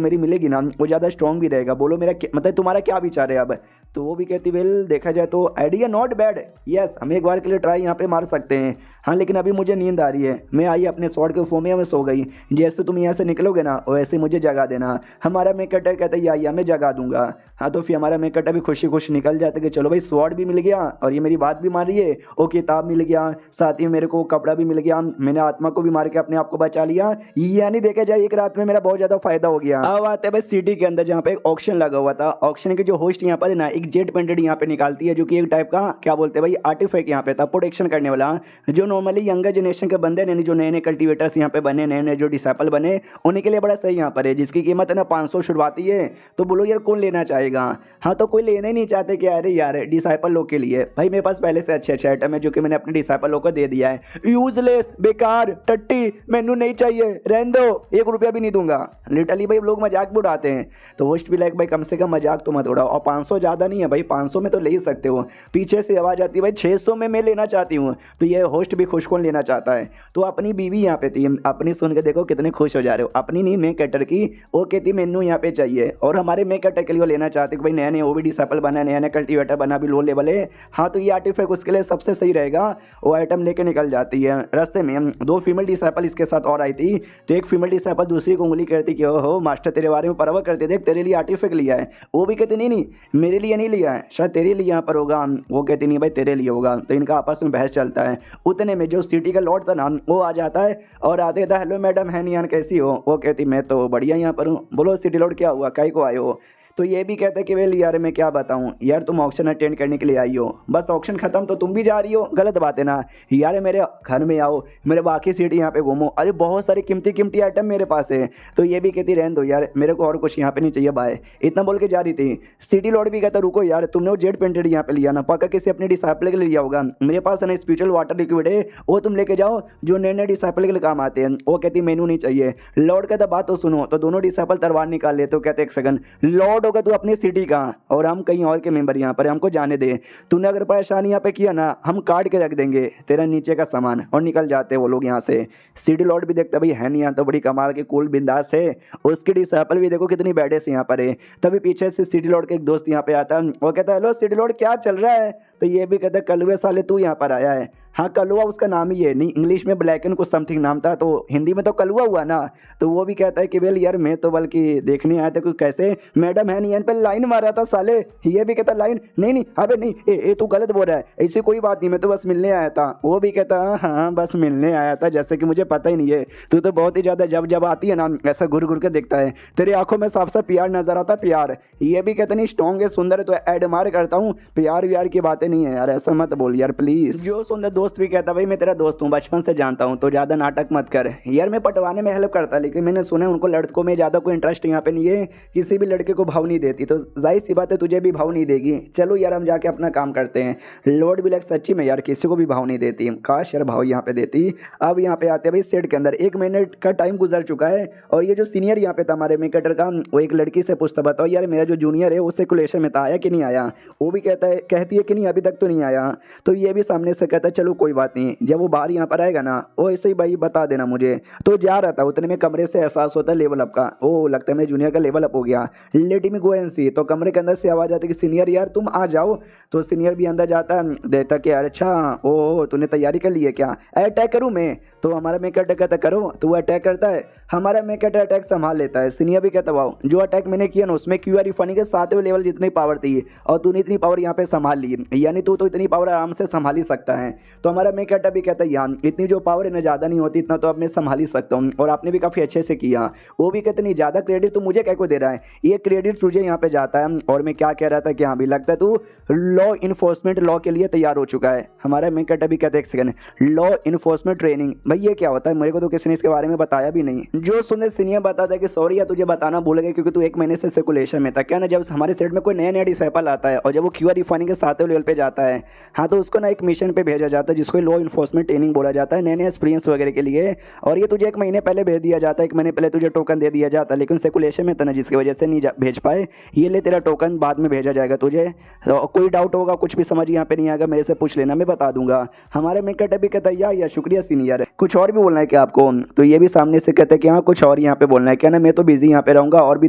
मेरी मिलेगी ना वो ज़्यादा स्ट्रॉन्ग भी रहेगा। बोलो मेरा मतलब तुम्हारा क्या विचार है अब? तो वो भी कहती वेल देखा जाए तो आइडिया नॉट बैड, यस हम एक बार के लिए ट्राई यहाँ पे मार सकते हैं। हाँ लेकिन अभी मुझे नींद आ रही है, मैं आई अपने स्वॉर्ड के फोमिया में सो गई, जैसे तुम यहाँ से निकलोगे ना वैसे मुझे जगा देना। हमारा मेकटर कहता है या मैं जगा दूंगा। हाँ तो फिर हमारा मेकटर भी खुशी खुश निकल जाता है कि चलो भाई स्वॉर्ड भी मिल गया और ये मेरी बात भी मान रही है, वो किताब मिल गया, साथ ही मेरे को कपड़ा भी मिल गया, मैंने आत्मा को भी मार के अपने आप को बचा लिया, यानी देखा जाए एक रात में मेरा बहुत ज़्यादा फायदा हो गया। अब आते हैं भाई सिटी के अंदर जहाँ पे एक ऑक्शन लगा हुआ था। ऑक्शन के जो होस्ट यहाँ पर है ना एक जेट पेंटेड यहाँ पे निकालती है, जो कि एक टाइप का क्या बोलते हैं भाई आर्टिफैक्ट यहाँ पे था प्रोटेक्शन करने वाला, जो नॉर्मली यंगर जनरेशन के बंदे ने जो नए नए कल्टिवेटर्स यहाँ पे बने, नए नए जो डिसाइपल बने उन्हीं के लिए बड़ा सही यहाँ पर है, जिसकी कीमत है ना 500 शुरुआती है। तो बोलो यार कौन लेना चाहेगा? हाँ तो कोई लेना ही नहीं चाहते कि अरे यार डिसाइपल लोग के लिए भाई मेरे पास पहले से अच्छे अच्छे आइटम है जो कि मैंने अपने डिसाइपल लोग को दे दिया है, यूजलेस बेकार टट्टी मैनू नहीं चाहिए, रहने दो, 1 रुपया भी नहीं दूंगा। लिटरली भाई लोग मजाक भी उड़ाते हैं, तो होस्ट भी लाइक भाई कम से कम मजाक तो मत उड़ाओ, और 500 ज़्यादा नहीं है भाई, 500 में तो ले ही सकते हो। पीछे से आवाज़ आती है भाई 600 में मैं लेना चाहती हूँ, तो ये होस्ट भी खुश कौन लेना चाहता है। तो अपनी बीवी यहाँ पे थी, अपनी सुन के देखो कितने खुश हो जा रहे हो, अपनी नहीं मे कटर की, वो कहती मैनू यहाँ पे चाहिए, और हमारे मे कटर के लिए लेना चाहते कि भाई नया नया वो भी डिसाइपल बना, नया नया कल्टिवेटर बना भी लो लेवल है। हाँ तो ये आर्टिफैक्ट उसके लिए सबसे सही रहेगा। वो आइटम लेके निकल जाती है। रास्ते में 2 फीमेल डिसाइपल इसके साथ और आई थी, तो एक फीमेल डिसाइपल दूसरी को उंगली करती कि ओहो मास्टर तेरे बारे में परवाह करते, देख तेरे लिए आर्टिफैक्ट लिया है। वो भी कहते नहीं नहीं मेरे लिए नहीं लिया है, शायद तेरे लिए यहाँ पर होगा। वो कहती नहीं भाई तेरे लिए होगा। तो इनका आपस में बहस चलता है। उतने में जो सिटी का लॉर्ड था ना वो आ जाता है और आते था हेलो मैडम हैनियान कैसी हो? वो कहती मैं तो बढ़िया यहाँ पर हूँ। बोलो सिटी लॉर्ड क्या हुआ, काहे को आए हो? तो ये भी कहता है कि वेल यार मैं क्या बताऊं यार, तुम ऑक्शन अटेंड करने के लिए आई हो, बस ऑक्शन खत्म तो तुम भी जा रही हो, गलत बात है ना यार। मेरे घर में आओ, मेरे बाकी सीट यहाँ पे घूमो, अरे बहुत सारे कीमती कीमती आइटम मेरे पास है। तो ये भी कहती रहने दो यार मेरे को और कुछ यहाँ पे नहीं चाहिए बाय, इतना बोल के जा रही थी। सिटी लॉर्ड भी कहता रुको यार, तुमने वो जेट पेंटेड यहाँ पे लिया ना, पक्का किसी अपने डिसाइपल के लिए लिया होगा, मेरे पास है ना स्पिरिचुअल वाटर लिक्विड है, वो तुम लेके जाओ जो नए नए डिसाइपल के लिए काम आते हैं। वो कहती मेनू नहीं चाहिए। लॉर्ड कहता बात तो सुनो। तो दोनों डिसाइपल तलवार निकाल ले। तो कहते एक सेकंड, लॉर्ड होगा तू अपनी सिटी का और हम कहीं और के मेंबर यहाँ पर, हमको जाने दे। तूने अगर परेशानी यहाँ पे किया ना हम काट के रख देंगे तेरा नीचे का सामान, और निकल जाते वो लोग यहाँ से। सिटी लॉर्ड भी देखता भाई है नहीं यहाँ तो बड़ी कमाल के कूल बिंदास है, उसकी डिसाइपल भी देखो कितनी बैडे से यहाँ पर है। तभी पीछे से सिटी लॉर्ड के एक दोस्त यहाँ पे आता, वो कहता है हेलो सिटी लॉर्ड क्या चल रहा है? तो ये भी कहता है कलुए साले तू यहाँ पर आया है। हाँ कलुआ उसका नाम ही है, नहीं इंग्लिश में ब्लैक एंड कुछ समथिंग नाम था, तो हिंदी में तो कलुआ हुआ ना। तो वो भी कहता है कि वेल यार मैं तो बल्कि देखने आया था कुछ कैसे मैडम है नहीं पे लाइन मारा था साले। ये भी कहता लाइन नहीं नहीं अबे नहीं ए तू गलत बोल रहा है, ऐसी कोई बात नहीं मैं तो बस मिलने आया था। वो भी कहता हाँ बस मिलने आया था, जैसे कि मुझे पता ही नहीं है, तू तो बहुत ही ज़्यादा जब जब आती है ना ऐसा घुर घुर के देखता है, तेरी आंखों में साफ साफ प्यार नजर आता प्यार। ये भी कहता नहीं स्ट्रॉन्ग है सुंदर है तो एडमायर करता हूँ, प्यार व्यार की बातें नहीं है यार, ऐसा मत बोल यार प्लीज़। जो सुंदर दोस्त भी कहता भाई मैं तेरा दोस्त हूँ बचपन से जानता हूँ तो ज़्यादा नाटक मत कर यार, मैं पटवाने में हेल्प करता, लेकिन मैंने सुना है उनको लड़कों में ज़्यादा कोई इंटरेस्ट यहाँ पे नहीं है, किसी भी लड़के को भाव नहीं देती, तो जाहिर सी बात है तुझे भी भाव नहीं देगी। चलो यार हम जाके अपना काम करते हैं। लॉर्ड भी लग सच्ची में यार किसी को भी भाव नहीं देती, काश यार भाव यहाँ पे देती। अब यहाँ पे आते हैं भाई सेट के अंदर 1 मिनट का टाइम गुजर चुका है और ये जो सीनियर यहाँ पे था हमारे मेकटर का, वो एक लड़की से पूछता बताओ यार मेरा जो जूनियर है वो सर्कुलेशन में था आया कि नहीं आया? वो भी कहती है कि नहीं अभी तक तो नहीं आया। तो ये भी सामने से कहता है चलो कोई बात नहीं, जब वो बाहर यहाँ पर आएगा ना वो ऐसे ही भाई बता देना मुझे। तो जा रहा था उतने में कमरे से एहसास होता है लेवल अप का, ओ लगता है मेरे जूनियर का लेवल अप हो गया, लेट मी गो एंड सी। तो कमरे के अंदर से आवाज़ आती है कि सीनियर यार तुम आ जाओ। तो सीनियर भी अंदर जाता है, देखता कि यार अच्छा ओ तूने तैयारी कर ली है क्या, अटैक करूँ मैं? तो हमारा मेकटर कहता करो, तो वो अटैक करता है, हमारा मेकटर अटैक संभाल लेता है। सीनियर भी कहता वाओ जो अटैक मैंने किया ना उसमें क्यू आर फनी के 7वें लेवल जितनी पावर थी और तूने इतनी पावर यहाँ पे संभाल ली, यानी तू तो इतनी पावर आराम से संभाल ही सकता है। तो हमारा मैं कहता भी कहता है यार इतनी जो पावर है ना ज़्यादा नहीं होती, इतना तो अब मैं संभाल ही सकता हूँ और आपने भी काफ़ी अच्छे से किया। वो भी कहते नहीं ज़्यादा क्रेडिट तो मुझे क्या को दे रहा है, ये क्रेडिट तुझे यहाँ पे जाता है। और मैं क्या कह रहा था कि हाँ भी लगता है तू लॉ इन्फोर्समेंट लॉ के लिए तैयार हो चुका है। हमारा मैं कहता भी कहता है एक सेकंड, लॉ इन्फोर्समेंट ट्रेनिंग भाई ये क्या होता है, मेरे को तो किसी ने इसके बारे में बताया भी नहीं। जो सुने सीनियर बताता है कि सॉरी यार तुझे बताना भूल गए क्योंकि तू 1 महीने से सर्कुलेशन में था। क्या ना जब हमारे सेट में कोई नया नया डिसाइपल आता है और जब वो क्यूआर रिफाइनिंग के 7वें लेवल पे जाता है, हाँ तो उसको ना एक मिशन पे भेजा जाता है जिसको लॉ इन्फोर्समेंट ट्रेनिंग बोला जाता है, नए नए एक्सपीरियंस वगैरह के लिए। और ये तुझे 1 महीने पहले भेज दिया जाता है, 1 महीने पहले तुझे टोकन दे दिया जाता है, लेकिन सर्कुलेशन में था ना जिसकी वजह से नहीं भेज पाए। ये ले तेरा टोकन बाद में भेजा जाएगा तुझे। तो कोई डाउट होगा कुछ भी समझ यहाँ पे नहीं आएगा मेरे से पूछ लेना, मैं बता दूंगा। हमारे में कहते भी कहता है यार शुक्रिया सीनियर। कुछ और भी बोलना है क्या आपको? तो ये भी सामने से कहते हैं कि हाँ कुछ और यहाँ पे बोलना है क्या ना, मैं तो बिजी यहाँ पे रहूँगा और भी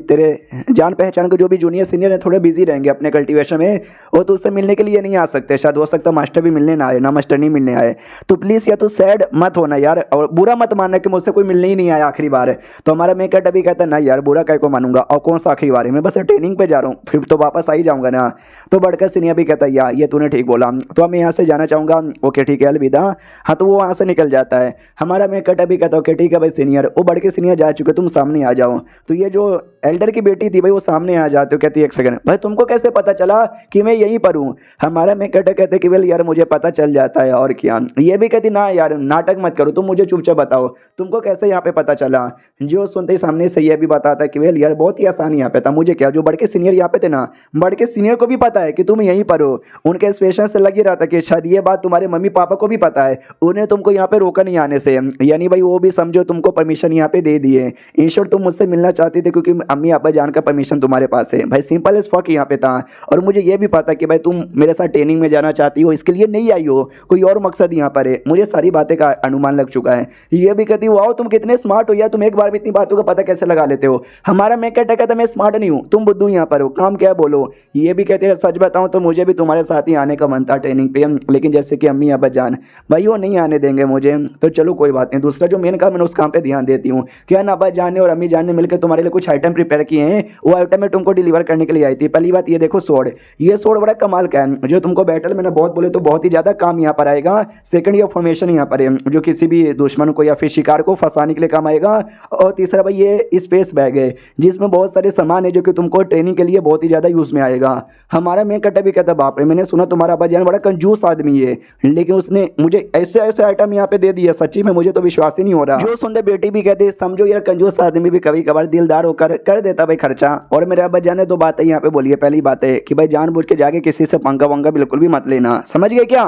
तेरे जान पहचान के जो भी जूनियर सीनियर है थोड़े बिजी रहेंगे अपने कल्टीवेशन में, वो तो उससे मिलने के लिए नहीं आ सकते। शायद हो सकता मास्टर भी मिलने ना आए, ना मास्टर नहीं मिलने आए। तो प्लीज़ या तो सैड मत होना यार और बुरा मत मानना कि मुझसे कोई मिलने ही नहीं आया आखिरी बार। तो हमारा मेकअप अभी कहता है ना यार बुरा काय को मानूंगा, और कौन सा आखिरी बार है, मैं बस ट्रेनिंग पे जा रहा हूँ फिर तो वापस आ ही जाऊँगा ना। तो बढ़कर सीनियर भी कहता है यार ये तूने ठीक बोला, तो अब मैं यहाँ से जाना चाहूँगा। ओके ठीक है अलविदा। हाँ तो वो वहाँ से निकल जाता है। हमारा मेकअप अभी कहता है ओके ठीक है भाई सीनियर। वो बढ़ के सीनियर जा चुके, तुम सामने आ जाओ। तो ये जो एल्डर की बेटी थी भाई वो सामने आ जाते हो, कहती है एक सेकंड भाई तुमको कैसे पता चला कि मैं यहीं पर हूँ? हमारा मेकअप कहते कि वेल यार मुझे पता चल जाता है और क्या। ये भी कहती ना यार नाटक मत करो, तुम मुझे चुपचाप बताओ तुमको कैसे यहाँ पे पता चला। जो सुनते ही सामने से ये भी बताता है कि वेल यार बहुत ही आसान यहाँ पे था, मुझे क्या, जो बड़ के सीनियर यहाँ पे थे ना, बड़ के सीनियर को भी पता है कि तुम यहीं पर हो। उनके एक्सप्रेशन से लग ही रहा था कि शायद ये बात तुम्हारे मम्मी पापा को भी पता है, उन्हें तुमको यहाँ पे रोका नहीं आने से। यानी भाई वो भी समझो तुमको परमिशन यहाँ पे दे दिए। इन शॉर्ट तुम मुझसे मिलना चाहती थी क्योंकि अम्मी अब्बा जान का परमिशन तुम्हारे पास है भाई, सिंपल एज फक यहाँ पे था। और मुझे ये भी पता कि भाई तुम मेरे साथ ट्रेनिंग में जाना चाहती हो, इसके लिए नहीं आई हो, कोई और मकसद यहाँ पर है। मुझे सारी बातें का अनुमान लग चुका है। ये भी कहती वाओ तुम कितने स्मार्ट हो यार, तुम एक बार भी इतनी बातों का पता कैसे लगा लेते हो। हमारा मैं कहता मैं स्मार्ट नहीं हूँ, तुम बुद्धू यहाँ पर हो, काम क्या बोलो। ये भी कहते हैं सच बताऊँ तो मुझे भी तुम्हारे साथ ही आने का मन था ट्रेनिंग पे, लेकिन जैसे कि अम्मी अब्बा जान भाई वो नहीं आने देंगे मुझे। तो चलो कोई बात नहीं, दूसरा जो मेन काम है उस काम पे ध्यान देती हूँ। क्या ना अब्बा जान ने और अम्मी जान ने मिलकर तुम्हारे लिए कुछ आइटम प्रिपेयर किए हैं, वो आइटम मैं तुमको डिलीवर करने के लिए आई थी। पहली बात ये देखो सोड, ये सोड बड़ा कमाल का है जो तुमको बैटल में ना बहुत बोले तो बहुत ही ज़्यादा काम यहाँ पर आएगा। सेकंड ये फॉर्मेशन यहाँ पर है जो किसी भी दुश्मन को या फिर शिकार को फंसाने के लिए काम आएगा। और तीसरा भाई ये स्पेस बैग है जिसमें बहुत सारे सामान है जो कि तुमको ट्रेनिंग के लिए बहुत ही ज़्यादा यूज़ में आएगा। हमारा मैं कटा भी कहता बाप रे, मैंने सुना तुम्हारा अब्बा जान बड़ा कंजूस आदमी है, लेकिन उसने मुझे ऐसे ऐसे आइटम यहाँ पे दे दिया, सच्ची में मुझे तो विश्वास ही नहीं हो रहा। जो सुनते बेटी भी कहते समझो यार कंजूस आदमी भी कभी कभार दिलदार होकर कर देता भाई खर्चा। और मेरे अब्बा जान ने 2 बातें यहाँ पे बोली है। पहली बात है कि भाई जानबूझ के जाके किसी से पंगा वंगा बिल्कुल भी मत लेना, समझ गए क्या?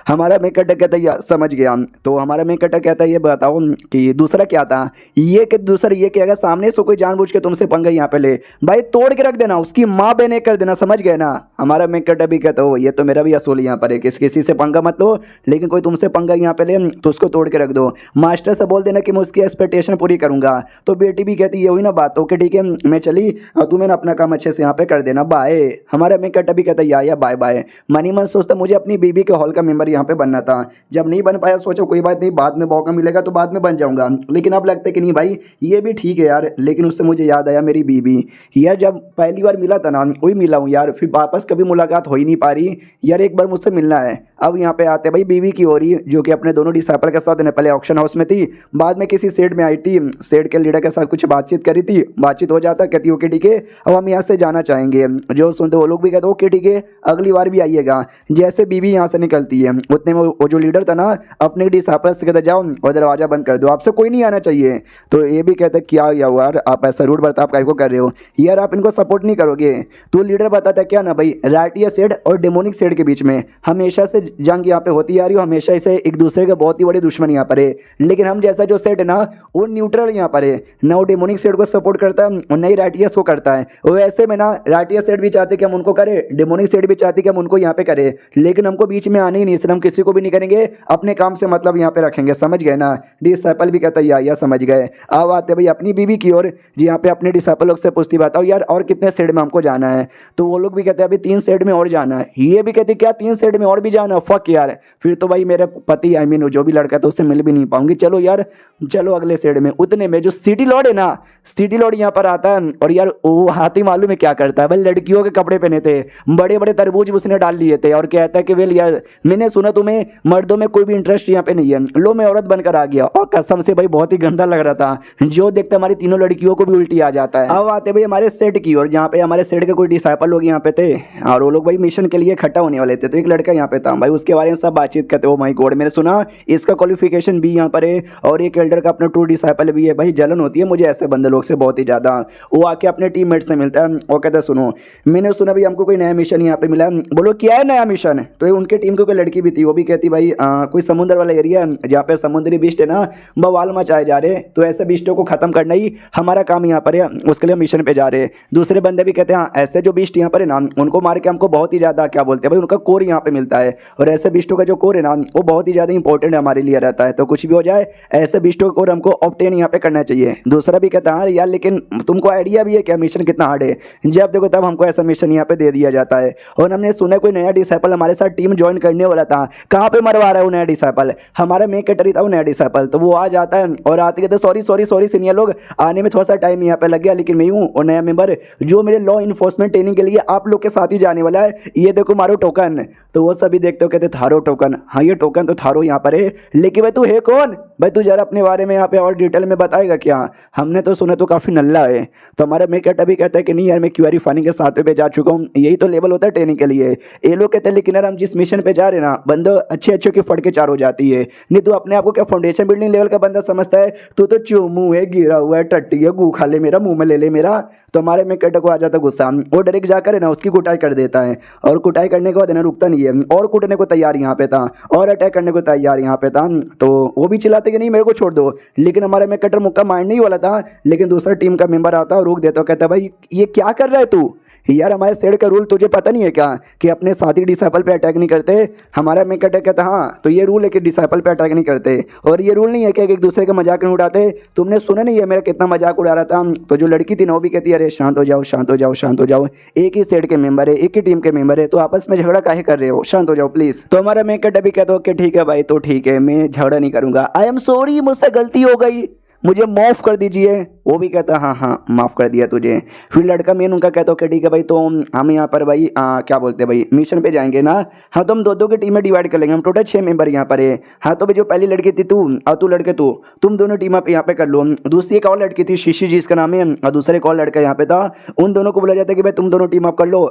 हमारा मैं कटा कहता है समझ गया। तो हमारा मैं कटा कहता है ये बताओ कि दूसरा क्या था? ये कि दूसरा ये कि अगर सामने से कोई जानबूझ के तुमसे पंगा यहाँ पे ले भाई तोड़ के रख देना, उसकी माँ बहने कर देना, समझ गए ना? हमारा मैं कटा भी कहता हूँ ये तो मेरा भी असूल यहाँ पर है कि किसी से पंगा मत लो, लेकिन कोई तुमसे पंगा यहाँ पे ले तो उसको तोड़ के रख दो। मास्टर से बोल देना कि मैं उसकी एक्सपेक्टेशन पूरी करूंगा। तो बेटी भी कहती ये हुई ना बात, ओके ठीक है मैं चली और तुम्हें ना अपना काम अच्छे से यहाँ पे कर देना, बाय। हमारा मैं कटा भी कहता या बाय बाय। मनी मन सोचता मुझे अपनी बीबी के हॉल का मेंबर यहाँ पे बनना था, जब नहीं बन पाया सोचो कोई बात नहीं, बाद में मौका मिलेगा तो बाद में बन जाऊंगा। लेकिन अब लगता है कि नहीं भाई ये भी ठीक है यार। लेकिन उससे मुझे याद आया मेरी बीबी यार, जब पहली बार मिला था ना वही मिला हूँ यार, फिर वापस कभी मुलाकात हो ही नहीं पा रही यार, एक बार मुझसे मिलना है। अब यहाँ पे आते भाई बीवी की ओर ही जो कि अपने दोनों डिसाइपल के साथ पहले ऑक्शन हाउस में थी, बाद में किसी सेट में आई थी, सेट के लीडर के साथ कुछ बातचीत करी थी, बातचीत हो जाता कहती ओके ठीक है अब हम यहाँ से जाना चाहेंगे। जो सुनते वो लोग भी कहते ओके ठीक है अगली बार भी आइएगा। जैसे बीवी यहाँ से निकलती है उतने में वो जो लीडर था ना अपने डिसाइपल से कहता जाओ और दरवाजा बंद कर दो, आपसे कोई नहीं आना चाहिए। तो ये भी कहते क्या यार आप ऐसा रूड बर्ताव काहे को कर रहे हो यार, आप इनको सपोर्ट नहीं करोगे। तो लीडर बताता क्या ना भाई राटिया सेड और डेमोनिक सेड के बीच में हमेशा से जंग यहाँ पे होती आ रही हो, हमेशा इसे एक दूसरे के बहुत ही बड़े दुश्मन यहाँ पर है। लेकिन हम जैसा जो सेट है ना वो न्यूट्रल यहाँ पर है, ना वो डेमोनिक सेड को सपोर्ट करता है और नहीं राटियस को करता है। वैसे में ना राटिया सेड भी चाहते कि हम उनको करें, डेमोनिक सेड भी चाहते कि हम उनको यहाँ पे करें, लेकिन हमको बीच में आने ही नहीं, इसलिए हम किसी को भी नहीं करेंगे, अपने काम से मतलब यहाँ पे रखेंगे, समझ गए ना? डिसाइपल भी कहता है या समझ गए। अब आते भाई अपनी बीवी की ओर जी, यहाँ पे अपने डिसाइपल लोग से पूछती बताओ यार और कितने सेड में हमको जाना है? तो वो लोग भी कहते हैं अभी 3 सेड में और जाना है। ये भी कहते क्या 3 सेड में और भी जाना ना, फक यार, फिर तो भाई मेरे पति आई मीन जो भी लड़का था उससे मिल भी नहीं पाऊंगी। चलो यार, चलो अगले सेड में। उतने में जो सिटी लॉर्ड है ना, सिटी लॉर्ड यहाँ पर आता है और यार वो हाथी मालूम है क्या करता है भाई, लड़कियों के कपड़े पहने थे, बड़े बड़े तरबूज उसने डाल लिए थे और कहता है कि वेल यार मैंने सुना तुम्हें मर्दों में कोई भी इंटरेस्ट यहाँ पे नहीं है, लो मैं औरत बनकर आ गया। और कसम से भाई बहुत ही गंदा लग रहा था, जो देखते हमारी तीनों लड़कियों को भी उल्टी आ जाता है। अब आते भाई हमारे सेट की ओर, जहाँ पे हमारे सेट के कोई डिसाइपल लोग यहाँ पे थे और वो लोग भाई मिशन के लिए इकट्ठा होने वाले थे। तो एक लड़का यहाँ पे था भाई, उसके बारे में सब बातचीत करते। ओ माय गॉड, मैंने सुना इसका क्वालिफिकेशन भी यहाँ पर है और एक एल्डर का अपना ट्रू डिसाइपल भी है। भाई जलन होती है मुझे ऐसे बंदे लोग से बहुत ही ज्यादा। वो आके अपने टीममेट से मिलता है और कहता है सुनो मैंने सुना भाई हमको कोई नया मिशन यहाँ पे मिला है। बोलो क्या है नया मिशन? तो उनके टीम की कोई लड़की भी थी, वो भी कहती भाई कोई समुद्र वाला एरिया जहाँ पे समुद्री बिस्ट है ना बवाल मचाए जा रहे, तो ऐसे बिस्टों को खत्म करना ही हमारा काम यहाँ पर है, उसके लिए मिशन पे जा रहे। दूसरे बंदे भी कहते हैं हाँ ऐसे जो बिस्ट यहाँ पर है ना उनको मार के हमको बहुत ही ज्यादा क्या बोलते हैं भाई उनका कोर यहाँ पे मिलता है, और ऐसे बिस्टों का जो कोर है ना वो बहुत ही ज्यादा इंपॉर्टेंट हमारे लिए रहता है, तो कुछ भी हो जाए ऐसे बिस्टों का कोर हमको ऑब्टेन यहाँ पे करना चाहिए। दूसरा भी कहता है यार लेकिन तुमको आइडिया भी है क्या मिशन कितना हार्ड है? जब देखो तब हमको ऐसा मिशन यहाँ पे दे दिया जाता है। और हमने सुना कोई नया डिसाइपल हमारे साथ टीम ज्वाइन करने वाला था। कहाँ पे मरवा रहा है वो नया डिसाइपल? हमारा मेन कैटर ही था वो नया डिसाइपल। तो वो आ जाता है और आते कहते सॉरी सॉरी सॉरी सीनियर लोग, आने में थोड़ा सा टाइम यहाँ पे लग गया, लेकिन मैं हूँ और नया मेंबर जो मेरे लॉ इन्फोर्समेंट ट्रेनिंग के लिए आप लोग के साथ ही जाने वाला है, ये देखो मारो टोकन। तो वो सभी देखते हो कहते थारो टोकन, हाँ ये टोकन तो थारो यहाँ पर है, लेकिन भाई तू है कौन? भाई तू जरा अपने बारे में यहाँ पे और डिटेल में बताएगा क्या? हमने तो सुना तो काफी नल्ला है। तो हमारा मेकट अभी कहता है कि नहीं यार मैं क्यूआरी फाइनिंग के 7वें पे जा चुका हूँ, यही तो लेवल होता है ट्रेनिंग के लिए। ये लोग कहते हैं लेकिन यार हम जिस मिशन पे जा रहे हैं ना बंदो अच्छे अच्छे की फट के चार हो जाती है। नहीं तो अपने आप को क्या फाउंडेशन बिल्डिंग लेवल का बंदा समझता है? तू तो चूमू है, गिरा हुआ है, टट्टी है, गू खा ले मेरा, मुंह में ले ले मेरा। तो हमारे मेकट को आ जाता गुस्सा, वो डायरेक्ट जाकर है ना उसकी कुटाई कर देता है, और कुटाई करने के बाद है ना रुकता नहीं है और कूटने को तैयार यहाँ पे था और अटैक करने को तैयार यहाँ पे था। तो वो भी चिल्लाते कि नहीं मेरे को छोड़ दो, लेकिन हमारे में कटर मुक्का मारने ही वाला था, लेकिन दूसरा टीम का मेंबर आता और रोक देता, कहता भाई ये क्या कर रहा है तू? यार हमारे सेड का रूल तुझे पता नहीं है क्या कि अपने साथी डिसाइपल पे अटैक नहीं करते? हमारा मेक अटैक कहता हाँ तो ये रूल है कि डिसाइपल पे अटैक नहीं करते, और ये रूल नहीं है कि एक दूसरे का मजाक नहीं उड़ाते। तुमने सुना नहीं है मेरा कितना मजाक उड़ा रहा था? तो जो लड़की थी ना वो भी कहती है अरे शांत हो जाओ शांत हो जाओ शांत हो जाओ, एक ही सेड के मेंबर है, एक ही टीम के मेंबर है, तो आपस में झगड़ा काहे कर रहे हो, शांत हो जाओ प्लीज। तो हमारा मेक अटैक भी कहता हो कि ठीक है भाई तो ठीक है मैं झगड़ा नहीं करूंगा, आई एम सॉरी मुझसे गलती हो गई, मुझे माफ़ कर दीजिए। वो भी कहता हाँ हाँ माफ़ कर दिया तुझे। फिर लड़का मेन उनका कहता कि ठीक है भाई तो हम यहाँ पर भाई क्या बोलते हैं भाई मिशन पे जाएंगे ना, हाँ तो हम दो की टीम में डिवाइड कर लेंगे, हम टोटल 6 मेंबर यहाँ पर है। हाँ तो भाई जो पहली लड़की थी तू और तू लड़के तुम दोनों टीम यहाँ पे कर लो। दूसरी एक और लड़की थी शीशी जिसका नाम है, और दूसरे एक और लड़का यहाँ पे था, उन दोनों को बोला जाता है कि भाई तुम दोनों टीम अप कर लो।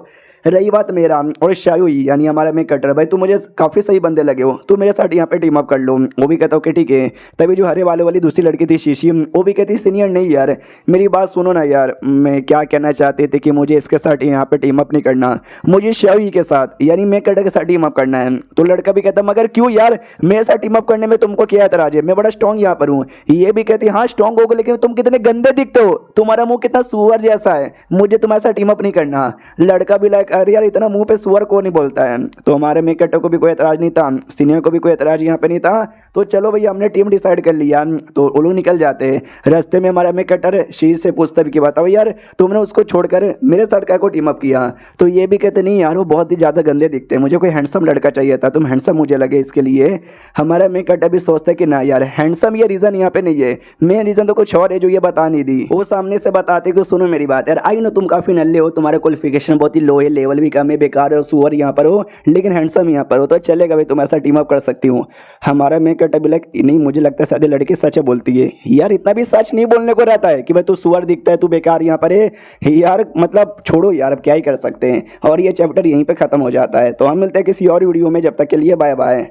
रही बात मेरा और शायू यानी हमारा मैं कटर, भाई तू मुझे काफ़ी सही बंदे लगे हो, तू मेरे साथ यहाँ पे टीम अप कर लो। वो भी कहता हूँ कि ठीक है। तभी जो हरे वाले वाली दूसरी लड़की थी शीशी, वो भी कहती सीनियर नहीं यार मेरी बात सुनो ना यार, मैं क्या कहना चाहती थी कि मुझे इसके साथ यहाँ पे टीम अप नहीं करना, मुझे शायू के साथ यानी मैं कटर के साथ टीम अप करना है। तो लड़का भी कहता मगर क्यों यार, मेरे साथ टीम अप करने में तुमको क्या एतराज है, मैं बड़ा स्ट्रॉन्ग यहाँ पर हूँ। ये भी कहती हाँ स्ट्रॉन्ग होगा लेकिन तुम कितने गंदे दिखते हो, तुम्हारा मुंह कितना सुअर जैसा है, मुझे तुम्हारे साथ टीम अप नहीं करना। लड़का भी लाइक अरे यार इतना मुंह पे सुअर को नहीं बोलता है। तो हमारे मेकटर को भी कोई एतराज नहीं था, सीनियर को भी कोई एतराज यहाँ पे नहीं था। तो चलो भैया हमने टीम डिसाइड कर लिया, तो वो लोग निकल जाते हैं। रास्ते में हमारा मेकटर शीश से पूछता भी कि बताओ यार तुमने उसको छोड़कर मेरे साथ क्या को टीम अप किया? तो ये भी कहते नहीं यार वो बहुत ही ज़्यादा गंदे दिखते हैं, मुझे कोई हैंडसम लड़का चाहिए था, तुम हैंडसम मुझे लगे इसके लिए। हमारा मेकटर भी सोचता है कि ना यार हैंडसम ये रीज़न यहाँ पे नहीं है, मेन रीज़न तो कुछ और है जो ये बता नहीं दी। वो सामने से बताते कि सुनो मेरी बात यार, आई नो तुम काफ़ी नल्ले हो, तुम्हारा क्वालिफिकेशन बहुत ही लो है, लेवल भी कम है, बेकार है, सुअर यहाँ पर हो, लेकिन हैंडसम यहाँ पर हो, तो चलेगा भाई तुम ऐसा टीम अप कर सकती हूँ। हमारा मेकटर भी लाइक नहीं मुझे लगता है शायद लड़की सच बोलती है यार, इतना भी सच नहीं बोलने को रहता है कि भाई तू सुअर दिखता है, तू बेकार यहाँ पर है यार, मतलब छोड़ो यार अब क्या ही कर सकते हैं। और ये चैप्टर यहीं पे खत्म हो जाता है। तो हम मिलते हैं किसी और वीडियो में, जब तक के लिए बाय बाय।